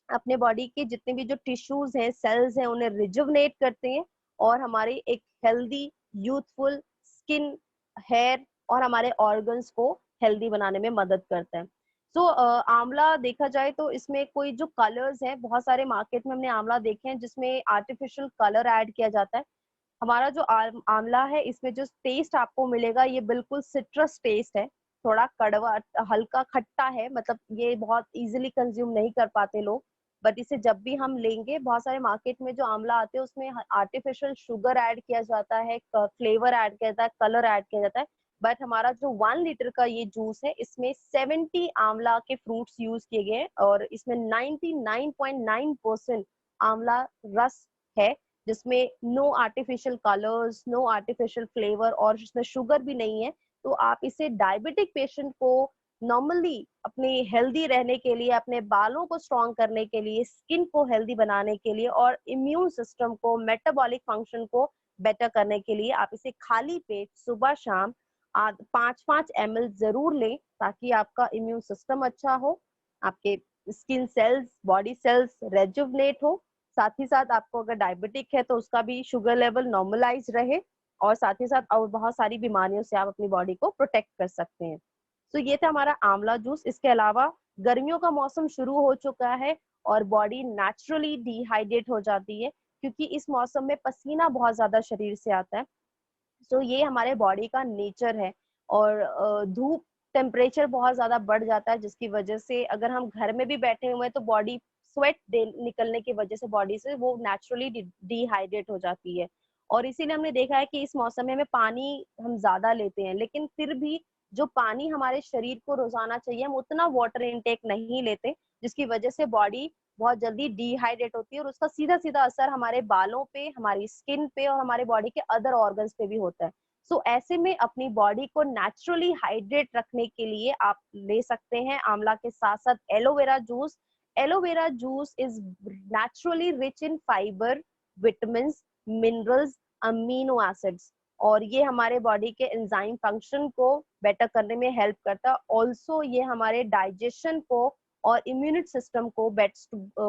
Speaker 1: अपने बॉडी के जितने भी जो टिश्यूज हैं, सेल्स हैं, उन्हें रिजुवनेट करते हैं, और हमारे एक हेल्दी, यूथफुल स्किन, हेयर और हमारे ऑर्गन्स को हेल्दी बनाने में मदद करता है। सो आंवला देखा जाए तो इसमें कोई जो कलर्स हैं, बहुत सारे मार्केट में हमने आंवला देखे हैं जिसमें आर्टिफिशियल कलर ऐड किया जाता है। हमारा जो आंवला है, इसमें जो टेस्ट आपको मिलेगा ये बिल्कुल सिट्रस टेस्ट है, थोड़ा कड़वा, हल्का खट्टा है, मतलब ये बहुत इजीली कंज्यूम नहीं कर पाते लोग। बट इसे जब भी हम लेंगे, बहुत सारे मार्केट में जो आंवला आते हैं उसमें आर्टिफिशियल शुगर ऐड किया जाता है, फ्लेवर ऐड किया जाता है, कलर ऐड किया जाता है। बट हमारा जो 1 लीटर का ये जूस है, इसमें 70 आंवला के फ्रूट्स यूज किए गए हैं और इसमें 99.9% आंवला रस है, जिसमें no artificial colours, no artificial flavour और जिसमें शुगर भी नहीं है। तो आप इसे डायबिटिक पेशेंट को नॉर्मली अपने हेल्दी रहने के लिए, अपने बालों को स्ट्रॉन्ग करने के लिए, स्किन को हेल्दी बनाने के लिए और इम्यून सिस्टम को, मेटाबॉलिक फंक्शन को बेटर करने के लिए आप इसे खाली पेट सुबह शाम 5-5 ml जरूर लें, ताकि आपका इम्यून सिस्टम अच्छा हो, आपके skin cells, body cells rejuvenate हो, साथ ही साथ आपको अगर डायबिटिक है तो उसका भी शुगर लेवल नॉर्मलाइज रहे, और साथ ही साथ और बहुत सारी बीमारियों से आप अपनी बॉडी को प्रोटेक्ट कर सकते हैं। तो ये था हमारा आंवला जूस। इसके अलावा गर्मियों का मौसम शुरू हो चुका है और बॉडी नेचुरली डिहाइड्रेट हो जाती है, क्योंकि इस मौसम में पसीना बहुत ज्यादा शरीर से आता है। तो ये हमारे बॉडी का नेचर है। और धूप, टेम्परेचर बहुत ज्यादा बढ़ जाता है, जिसकी वजह से अगर हम घर में भी बैठे हुए हैं तो बॉडी स्वेट निकलने की वजह से बॉडी से वो नेचुरली डिहाइड्रेट हो जाती है। और इसीलिए हमने देखा है कि इस मौसम में हमें पानी हम ज्यादा लेते हैं, लेकिन फिर भी जो पानी हमारे शरीर को रोजाना चाहिए, हम उतना वाटर इनटेक नहीं लेते, जिसकी वजह से बॉडी बहुत जल्दी डिहाइड्रेट होती है और उसका सीधा सीधा असर हमारे बालों पे, हमारी स्किन पे और हमारे बॉडी के अदर ऑर्गन्स पे भी होता है। सो ऐसे में अपनी बॉडी को नेचुरली हाइड्रेट रखने के लिए आप ले सकते हैं आंवला के साथ साथ aloe vera juice. Aloe vera juice is naturally rich in fibre, vitamin, minerals, amino acids, और ये हमारे बॉडी के एंजाइम फंक्शन को बेटर करने में हेल्प करता है। ऑल्सो ये हमारे डाइजेशन को और इम्यूनिटी सिस्टम को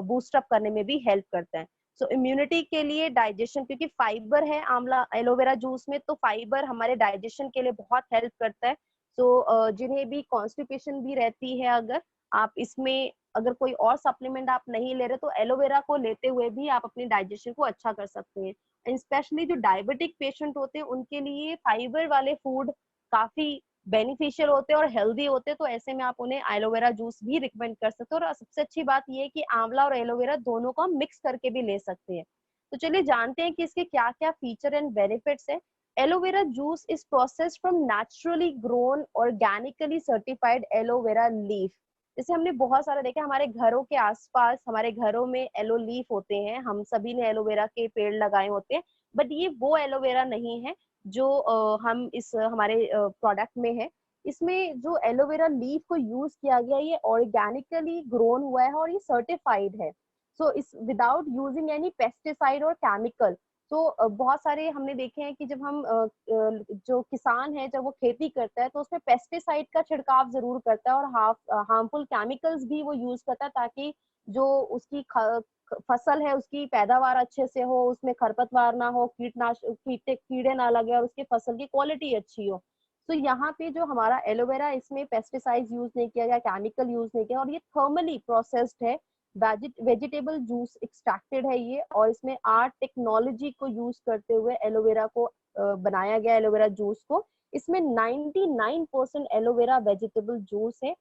Speaker 1: बूस्ट अप करने में भी हेल्प करता है। सो इम्यूनिटी के लिए, डाइजेशन, क्योंकि फाइबर है आंवला एलोवेरा जूस में, तो फाइबर हमारे डाइजेशन के लिए बहुत हेल्प करता है। सो जिन्हें भी कॉन्स्टिपेशन भी रहती है, अगर आप इसमें अगर कोई और सप्लीमेंट आप नहीं ले रहे तो एलोवेरा को लेते हुए भी आप अपनी डाइजेशन को अच्छा कर सकते हैं। स्पेशली जो डायबिटिक पेशेंट होते हैं उनके लिए फाइबर वाले फूड काफी बेनिफिशियल होते हैं और हेल्दी होते हैं, तो ऐसे में आप उन्हें एलोवेरा जूस भी रिकमेंड कर सकते हो। और सबसे अच्छी बात ये है कि आंवला और एलोवेरा दोनों को हम मिक्स करके भी ले सकते हैं। तो चलिए जानते हैं कि इसके क्या क्या फीचर एंड बेनिफिट्स है। Aloe vera juice is processed from naturally grown organically certified aloe vera leaf. जैसे हमने बहुत सारा देखा, हमारे घरों के आसपास, हमारे घरों में एलो लीफ होते हैं, हम सभी ने एलोवेरा के पेड़ लगाए होते हैं, बट ये वो एलोवेरा नहीं है जो हम इस हमारे प्रोडक्ट में है। इसमें जो एलोवेरा लीफ को यूज किया गया, ये ऑर्गेनिकली ग्रोन हुआ है और ये सर्टिफाइड है। सो इस विदाउट यूजिंग एनी पेस्टिसाइड और केमिकल। तो बहुत सारे हमने देखे हैं कि जब हम जो किसान है जब वो खेती करता है तो उसमें पेस्टिसाइड का छिड़काव जरूर करता है और हार्मफुल केमिकल्स भी वो यूज करता है, ताकि जो उसकी फसल है उसकी पैदावार अच्छे से हो, उसमें खरपतवार ना हो, कीड़े ना लगे और उसकी फसल की क्वालिटी अच्छी हो। तो यहाँ पे जो हमारा एलोवेरा, इसमें पेस्टिसाइड यूज नहीं किया गया, केमिकल यूज नहीं किया, और ये थर्मली प्रोसेस्ड है, वेजिटेबल जूस एक्सट्रैक्टेड है ये, और इसमें आर्ट टेक्नोलॉजी को यूज करते हुए एलोवेरा को बनाया गया, एलोवेरा जूस को। इसमें 99% एलोवेरा वेजिटेबल जूस है,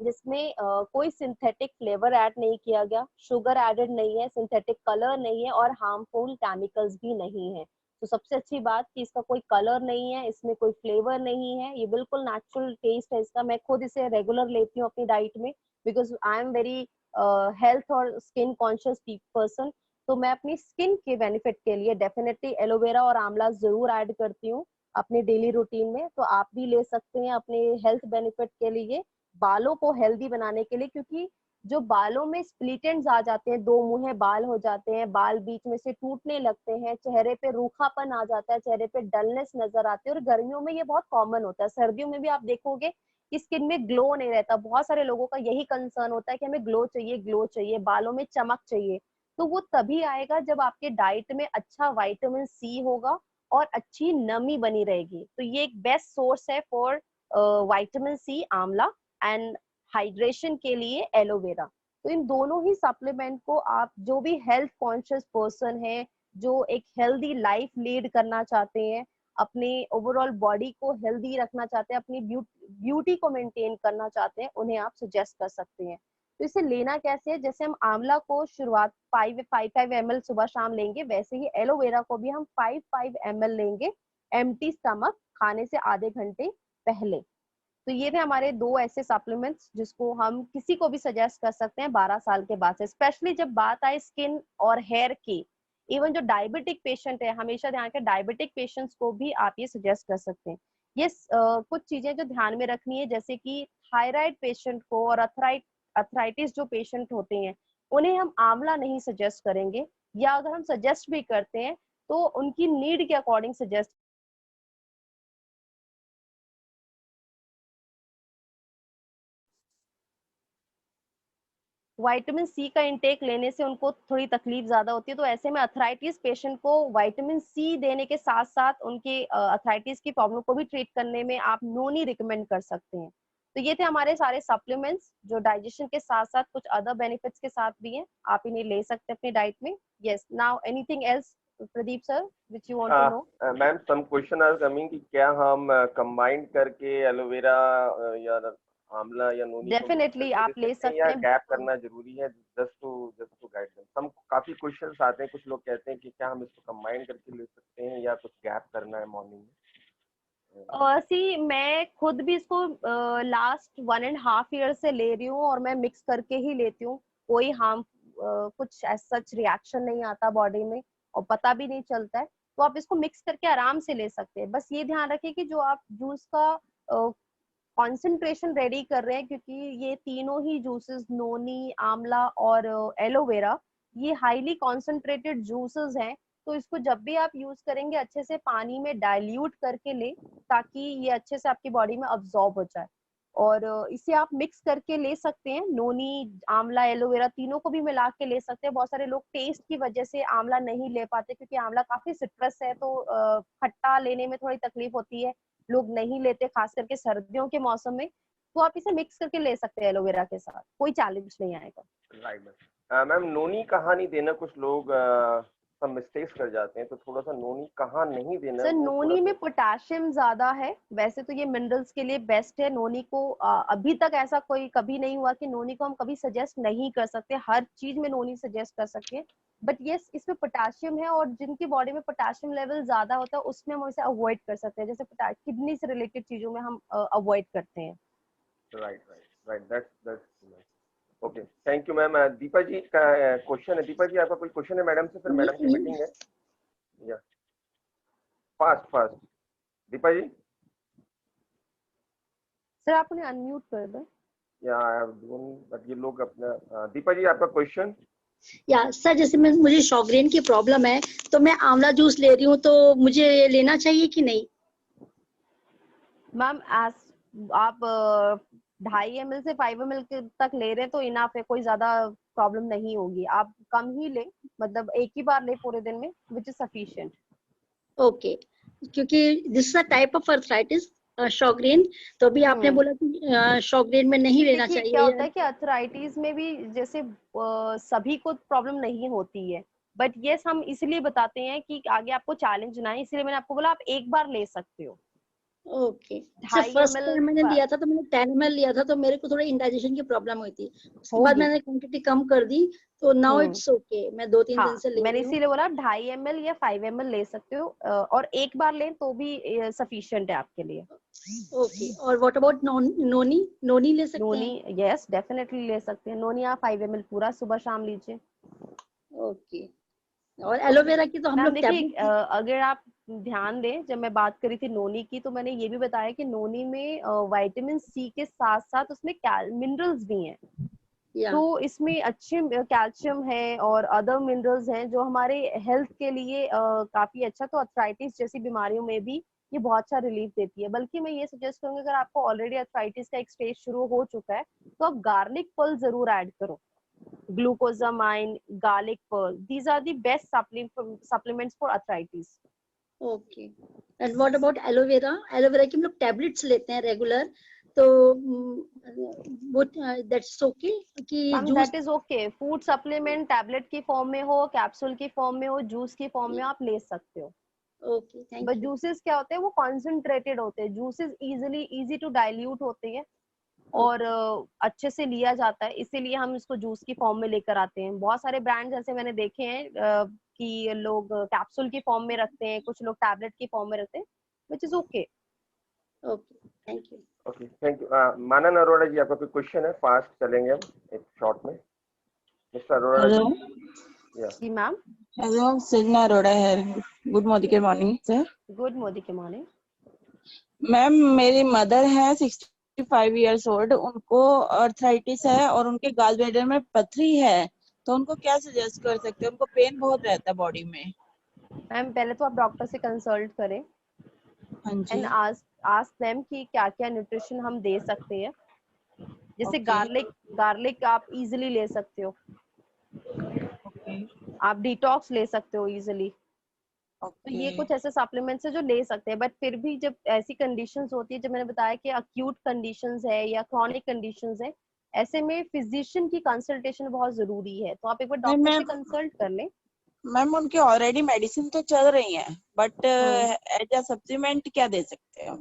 Speaker 1: जिसमें कोई सिंथेटिक फ्लेवर ऐड नहीं किया गया, शुगर एडेड नहीं है, सिंथेटिक कलर नहीं है और हार्मफुल केमिकल्स भी नहीं है। तो सबसे अच्छी बात कि इसका कोई कलर नहीं है, इसमें कोई फ्लेवर नहीं है, ये बिल्कुल नेचुरल टेस्ट है इसका। मैं खुद इसे रेगुलर लेती हूँ अपनी डाइट में, because I am very health और स्किन कॉन्शियस पर्सन। तो मैं अपनी स्किन के बेनिफिट के लिए डेफिनेटली एलोवेरा और आंवला जरूर ऐड करती हूँ अपने डेली रूटीन में। तो आप भी ले सकते हैं अपने हेल्थ बेनिफिट के लिए, बालों को हेल्दी बनाने के लिए, क्योंकि जो बालों में स्प्लिट एंड्स आ जाते हैं, दो मुंहे बाल हो जाते हैं, बाल बीच में से टूटने लगते हैं, चेहरे पे रूखापन आ जाता है, चेहरे पे डलनेस नजर आती है, और गर्मियों में ये बहुत कॉमन होता है। सर्दियों में भी आप देखोगे कि स्किन में ग्लो नहीं रहता, बहुत सारे लोगों का यही कंसर्न होता है कि हमें ग्लो चाहिए, ग्लो चाहिए, बालों में चमक चाहिए। तो वो तभी आएगा जब आपके डाइट में अच्छा विटामिन सी होगा और अच्छी नमी बनी रहेगी। तो ये एक बेस्ट सोर्स है फॉर विटामिन सी, आंवला। एंड हाइड्रेशन के लिए एलोवेरा। तो इन दोनों ही सप्लीमेंट को आप जो भी हेल्थ कॉन्शियस पर्सन है, जो एक हेल्दी लाइफ लीड करना चाहते हैं, अपने ओवरऑल बॉडी को हेल्दी रखना चाहते हैं, अपनी ब्यूटी को मेंटेन करना चाहते हैं, उन्हें आप सजेस्ट कर सकते हैं। तो इसे लेना कैसे है, जैसे हम आंवला को शुरुआत 5 ml सुबह शाम लेंगे, वैसे ही एलोवेरा को भी हम 5 ml लेंगे एम्प्टी स्टमक, खाने से आधे घंटे पहले। तो ये थे हमारे 2 ऐसे सप्लीमेंट्स जिसको हम किसी को भी सजेस्ट कर सकते हैं 12 साल के बाद से, स्पेशली जब बात आए स्किन और हेयर की। इवन जो डायबिटिक पेशेंट है, हमेशा ध्यान रखें, डायबिटिक पेशेंट्स को भी आप ये सजेस्ट कर सकते हैं। ये कुछ चीजें जो ध्यान में रखनी है, जैसे कि थायराइड पेशेंट को और अर्थराइटिस जो पेशेंट होते हैं, उन्हें हम आंवला नहीं सजेस्ट करेंगे, या अगर हम सजेस्ट भी करते हैं तो उनकी नीड के अकॉर्डिंग सजेस्ट। विटामिन सी का इंटेक लेने से उनको थोड़ी तकलीफ ज्यादा होती है, तो ऐसे में अर्थराइटिस पेशेंट को विटामिन सी देने के साथ साथ उनके अर्थराइटिस की प्रॉब्लम को भी ट्रीट करने में आप नोनी रिकमेंड कर सकते हैं। तो ये थे हमारे सारे सप्लीमेंट्स जो डाइजेशन के साथ साथ कुछ अदर बेनिफिट्स के साथ भी हैं, आप इन्हें ले सकते हैं अपनी डाइट में। Yes, now anything else Pradeep sir which you want to know?
Speaker 2: Ma'am some question are coming कि क्या हम कंबाइन करके एलोवेरा या आंवला या नोनी को
Speaker 1: डेफिनेटली आप ले
Speaker 2: या
Speaker 1: सकते हैं।
Speaker 2: गैप करना जरूरी है? Just to guide them. काफी क्वेश्चंस आते हैं, कुछ लोग कहते हैं कि क्या हम इसको कंबाइन करके ले सकते हैं या कुछ गैप करना है मॉर्निंग में?
Speaker 1: सी मैं खुद भी इसको लास्ट 1.5 ईयर से ले रही हूँ और मैं मिक्स करके ही लेती हूँ। कोई हार्म कुछ सच रिएक्शन नहीं आता बॉडी में और पता भी नहीं चलता है। तो आप इसको मिक्स करके आराम से ले सकते हैं। बस ये ध्यान रखिए कि जो आप जूस का कॉन्सेंट्रेशन रेडी कर रहे हैं, क्योंकि ये तीनों ही जूसेस, नोनी, आंवला और एलोवेरा, ये हाईली कॉन्सेंट्रेटेड जूसेस हैं। तो इसको जब भी आप यूज करेंगे अच्छे से पानी में डाइल्यूट करके ले, ताकि ये अच्छे से आपकी बॉडी में अब्सॉर्ब हो जाए। और इसे आप मिक्स करके ले सकते हैं, नोनी, आंवला, एलोवेरा तीनों को भी मिला के ले सकते हैं। बहुत सारे लोग टेस्ट की वजह से आंवला नहीं ले पाते, क्योंकि आंवला काफी सिट्रस है, तो खट्टा लेने में थोड़ी तकलीफ होती है, लोग नहीं लेते, खास करके सर्दियों के मौसम में। तो आप इसे मिक्स करके ले सकते हैं एलोवेरा के साथ, कोई चैलेंज नहीं आएगा।
Speaker 2: Right ma'am. नोनी कहाँ नहीं देना, कुछ लोग सब मिस्टेक्स कर जाते हैं, तो थोड़ा सा नोनी कहाँ नहीं देना
Speaker 1: सर,
Speaker 2: वो थोड़ा
Speaker 1: नोनी में पोटेशियम ज्यादा है। वैसे तो ये मिनरल्स के लिए बेस्ट है। नोनी को अभी तक ऐसा कोई कभी नहीं हुआ कि नोनी को हम कभी सजेस्ट नहीं कर सकते, हर चीज में नोनी सजेस्ट कर सकते हैं। बट यस, इसमें पोटेशियम है, और जिनकी बॉडी में पोटेशियम लेवल ज्यादा होता है उसमें हम इसे अवॉइड कर सकते हैं, जैसे किडनी से रिलेटेड चीजों में हम अवॉइड करते हैं।
Speaker 2: Right that's okay. Thank you ma'am. Deepa ji का क्वेश्चन है। दीपा जी आपका कोई क्वेश्चन है मैडम से? फिर मैडम की मीटिंग है। या फास्ट दीपा जी।
Speaker 1: सर आप उन्हें अनम्यूट कर दें।
Speaker 2: या आई हैव डन, बट ये लोग अपना दीपा जी आपका क्वेश्चन।
Speaker 3: या सर, जैसे मुझे शॉग्रेन की प्रॉब्लम है, तो मैं आंवला जूस ले रही हूँ, तो मुझे ये लेना चाहिए कि नहीं?
Speaker 1: मैम आप 2.5 ml से 5 ml तक ले रहे हैं तो इनफ है, कोई ज्यादा प्रॉब्लम नहीं होगी। आप कम ही ले, मतलब एक ही बार ले पूरे दिन में, विच इज सफिशिएंट।
Speaker 3: ओके, क्योंकि this is a type of arthritis, Sjogren, तो अभी आपने बोला कि शॉग्रेन में नहीं लेना
Speaker 1: देखिए
Speaker 3: चाहिए।
Speaker 1: क्या होता है कि अर्थराइटिस में भी जैसे सभी को प्रॉब्लम नहीं होती है, बट यस हम इसलिए बताते हैं कि आगे आपको चैलेंज ना है, इसलिए मैंने आपको बोला आप एक बार ले सकते हो।
Speaker 3: Okay sir,
Speaker 1: 2.5
Speaker 3: first
Speaker 1: ml
Speaker 3: time मैंने लिया था तो मैंने 10 ml लिया था, तो मेरे को थोड़ा इंडाइजेशन की प्रॉब्लम हुई थी। उसके बाद मैंने क्वांटिटी कम कर दी, तो नाउ इट्स ओके। मैं 2-3 दिन से ले
Speaker 1: मैंने
Speaker 3: रही हूँ।
Speaker 1: इसीलिए बोला 2.5 ml या 5 ml ले सकते हो, और एक बार लें तो भी सफिशिएंट है आपके लिए।
Speaker 3: ओके, और व्हाट अबाउट नोनी? नोनी ले सकते
Speaker 1: नोनी
Speaker 3: हैं?
Speaker 1: यस डेफिनेटली ले सकते हैं। नोनी आप 5 ml पूरा सुबह शाम लीजिए।
Speaker 3: ओके, और एलोवेरा की तो हम
Speaker 1: मैम
Speaker 3: लोग
Speaker 1: देखिए,
Speaker 3: टैबलेट।
Speaker 1: अगर आप ध्यान दें, जब मैं बात करी थी नोनी की, तो मैंने ये भी बताया कि नोनी में विटामिन सी के साथ साथ उसमें मिनरल्स भी हैं। तो इसमें अच्छे कैल्शियम है और अदर मिनरल्स हैं जो हमारे हेल्थ के लिए काफी अच्छा। तो अर्थराइटिस जैसी बीमारियों में भी ये बहुत अच्छा रिलीफ देती है। बल्कि मैं ये सजेस्ट करूंगी, अगर आपको ऑलरेडी अर्थराइटिस का एक स्टेज शुरू हो चुका है तो आप गार्लिक पर्ल जरूर ऐड करो। Glucosamine, garlic pearl, these are the best supplements for arthritis.
Speaker 3: Okay, and what about aloe vera? Aloe vera की हम लोग टैबलेट्स लेते हैं रेगुलर, तो वो दैट्स ओके कि
Speaker 1: ma'am
Speaker 3: juice?
Speaker 1: That is okay. Food supplement tablet की फॉर्म में हो, कैप्सूल की फॉर्म में हो, जूस की फॉर्म में आप ले सकते हो।
Speaker 3: Okay, thank
Speaker 1: but
Speaker 3: you.
Speaker 1: Juices क्या होते हैं, वो कॉन्सेंट्रेटेड होते हैं। जूसेस इजी टू डाइल्यूट होते हैं और अच्छे से लिया जाता है, इसीलिए हम इसको जूस की फॉर्म में लेकर आते हैं। बहुत सारे ब्रांड्स ऐसे मैंने देखे हैं कि लोग कैप्सूल की फॉर्म में रखते हैं, कुछ लोग टैबलेट की फॉर्म में रखते हैं, which is okay.
Speaker 3: Okay, thank you.
Speaker 2: Okay, thank you. मानन अरोड़ा जी, आपका कोई क्वेश्चन है? फास्ट चलेंगे हम एक शॉर्ट में। मिस्टर अरोड़ा
Speaker 4: हेलो
Speaker 2: जी। या
Speaker 1: जी मैम।
Speaker 4: हेलो, सजना अरोड़ा है। Good morning sir.
Speaker 1: Good morning के मॉर्निंग।
Speaker 4: मैम, मेरी मदर है 65 इयर्स ओल्ड, उनको अर्थराइटिस है और उनके गाल ब्लैडर में पथरी है, तो उनको क्या सजेस्ट कर सकते हैं? उनको पेन बहुत रहता है बॉडी में।
Speaker 1: मैम पहले तो आप डॉक्टर से कंसल्ट करें
Speaker 4: हाँ
Speaker 1: एंड
Speaker 4: जी।
Speaker 1: आस्क देम कि क्या क्या न्यूट्रिशन हम दे सकते हैं। जैसे
Speaker 4: ओके
Speaker 1: गार्लिक आप इजीली ले सकते हो,
Speaker 4: ओके
Speaker 1: आप डिटॉक्स ले सकते हो इजीली। तो
Speaker 4: ओके।
Speaker 1: ये कुछ ऐसे सप्लीमेंट्स है जो ले सकते हैं। बट फिर भी जब ऐसी कंडीशंस होती है, जब मैंने बताया कि अक्यूट कंडीशंस है या क्रॉनिक कंडीशंस है, ऐसे में फिजिशियन की कंसल्टेशन बहुत जरूरी है। तो आप एक बार
Speaker 4: नहीं
Speaker 1: डॉक्टर से
Speaker 4: मैम,
Speaker 1: कंसल्ट कर लें।
Speaker 4: मैम उनकी ऑलरेडी मेडिसिन तो चल रही है, but
Speaker 1: hmm.
Speaker 4: As a supplement क्या दे सकते हैं?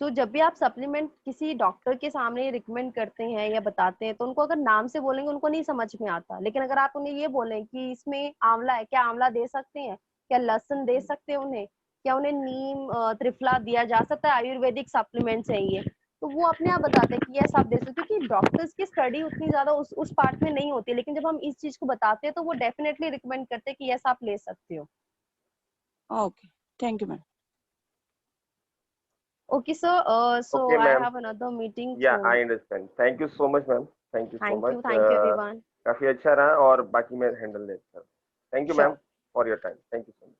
Speaker 1: सो जब भी आप सप्लीमेंट किसी डॉक्टर के सामने रिकमेंड करते हैं या बताते हैं, तो उनको अगर नाम से बोलेंगे उनको नहीं समझ में आता। लेकिन अगर आप उन्हें ये बोलें कि इसमें आंवला है, क्या आंवला दे सकते हैं, क्या लहसुन दे सकते हैं उन्हें, क्या उन्हें नीम त्रिफला दिया जा सकता है, आयुर्वेदिक सप्लीमेंट्स है ये, तो वो अपने आप बताते हैं कि यस आप दे सकते हो। क्योंकि डॉक्टर्स की स्टडी उतनी ज्यादा उस पार्ट में नहीं होती, लेकिन जब हम इस चीज को बताते हैं तो वो डेफिनेटली रिकमेंड करते हैं कि यस आप ले सकते हो।
Speaker 4: Okay, thank you ma'am.
Speaker 1: Okay, sir. So
Speaker 2: okay
Speaker 1: I
Speaker 2: ma'am.
Speaker 1: have another meeting.
Speaker 2: या आई
Speaker 1: So
Speaker 2: understand. Thank you so much ma'am, thank you so
Speaker 1: thank you.
Speaker 2: Much.
Speaker 1: Thank you, everyone.
Speaker 2: काफी अच्छा रहा और बाकी मैं हैंडल लेता हूँ। Thank you ma'am
Speaker 1: Sure.
Speaker 2: For your time. Thank you so much.